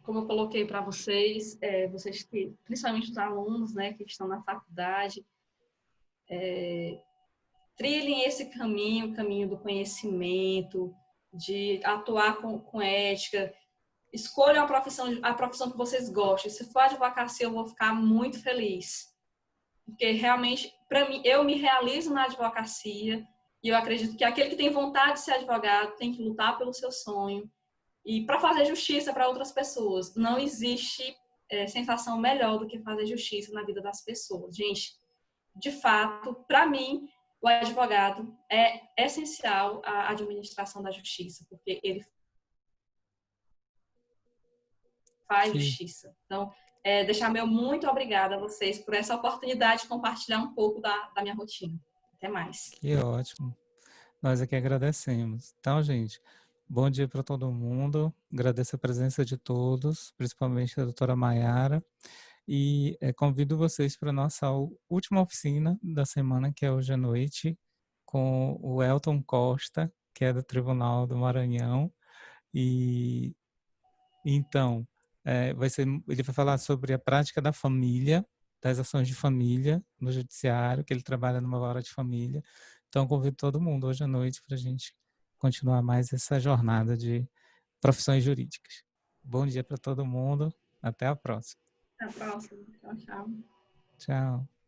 Como eu coloquei para vocês, vocês que, principalmente os alunos, né, que estão na faculdade, trilhem esse caminho, o caminho do conhecimento, de atuar com ética, escolham a profissão que vocês gostem. Se for advocacia, eu vou ficar muito feliz, porque realmente, para mim, eu me realizo na advocacia e eu acredito que aquele que tem vontade de ser advogado tem que lutar pelo seu sonho e para fazer justiça para outras pessoas. Não existe sensação melhor do que fazer justiça na vida das pessoas. Gente, de fato, para mim, o advogado é essencial à administração da justiça, porque ele faz justiça. Então, deixar meu muito obrigada a vocês por essa oportunidade de compartilhar um pouco da minha rotina. Até mais. Que ótimo. Nós aqui agradecemos. Então, gente, bom dia para todo mundo. Agradeço a presença de todos, principalmente da doutora Maiara. E convido vocês para a nossa última oficina da semana, que é hoje à noite, com o Elton Costa, que é do Tribunal do Maranhão. E então, ele vai falar sobre a prática da família, das ações de família no judiciário, que ele trabalha numa vara de família. Então, convido todo mundo hoje à noite para a gente continuar mais essa jornada de profissões jurídicas. Bom dia para todo mundo. Até a próxima. Até a próxima. Tchau, tchau. Tchau.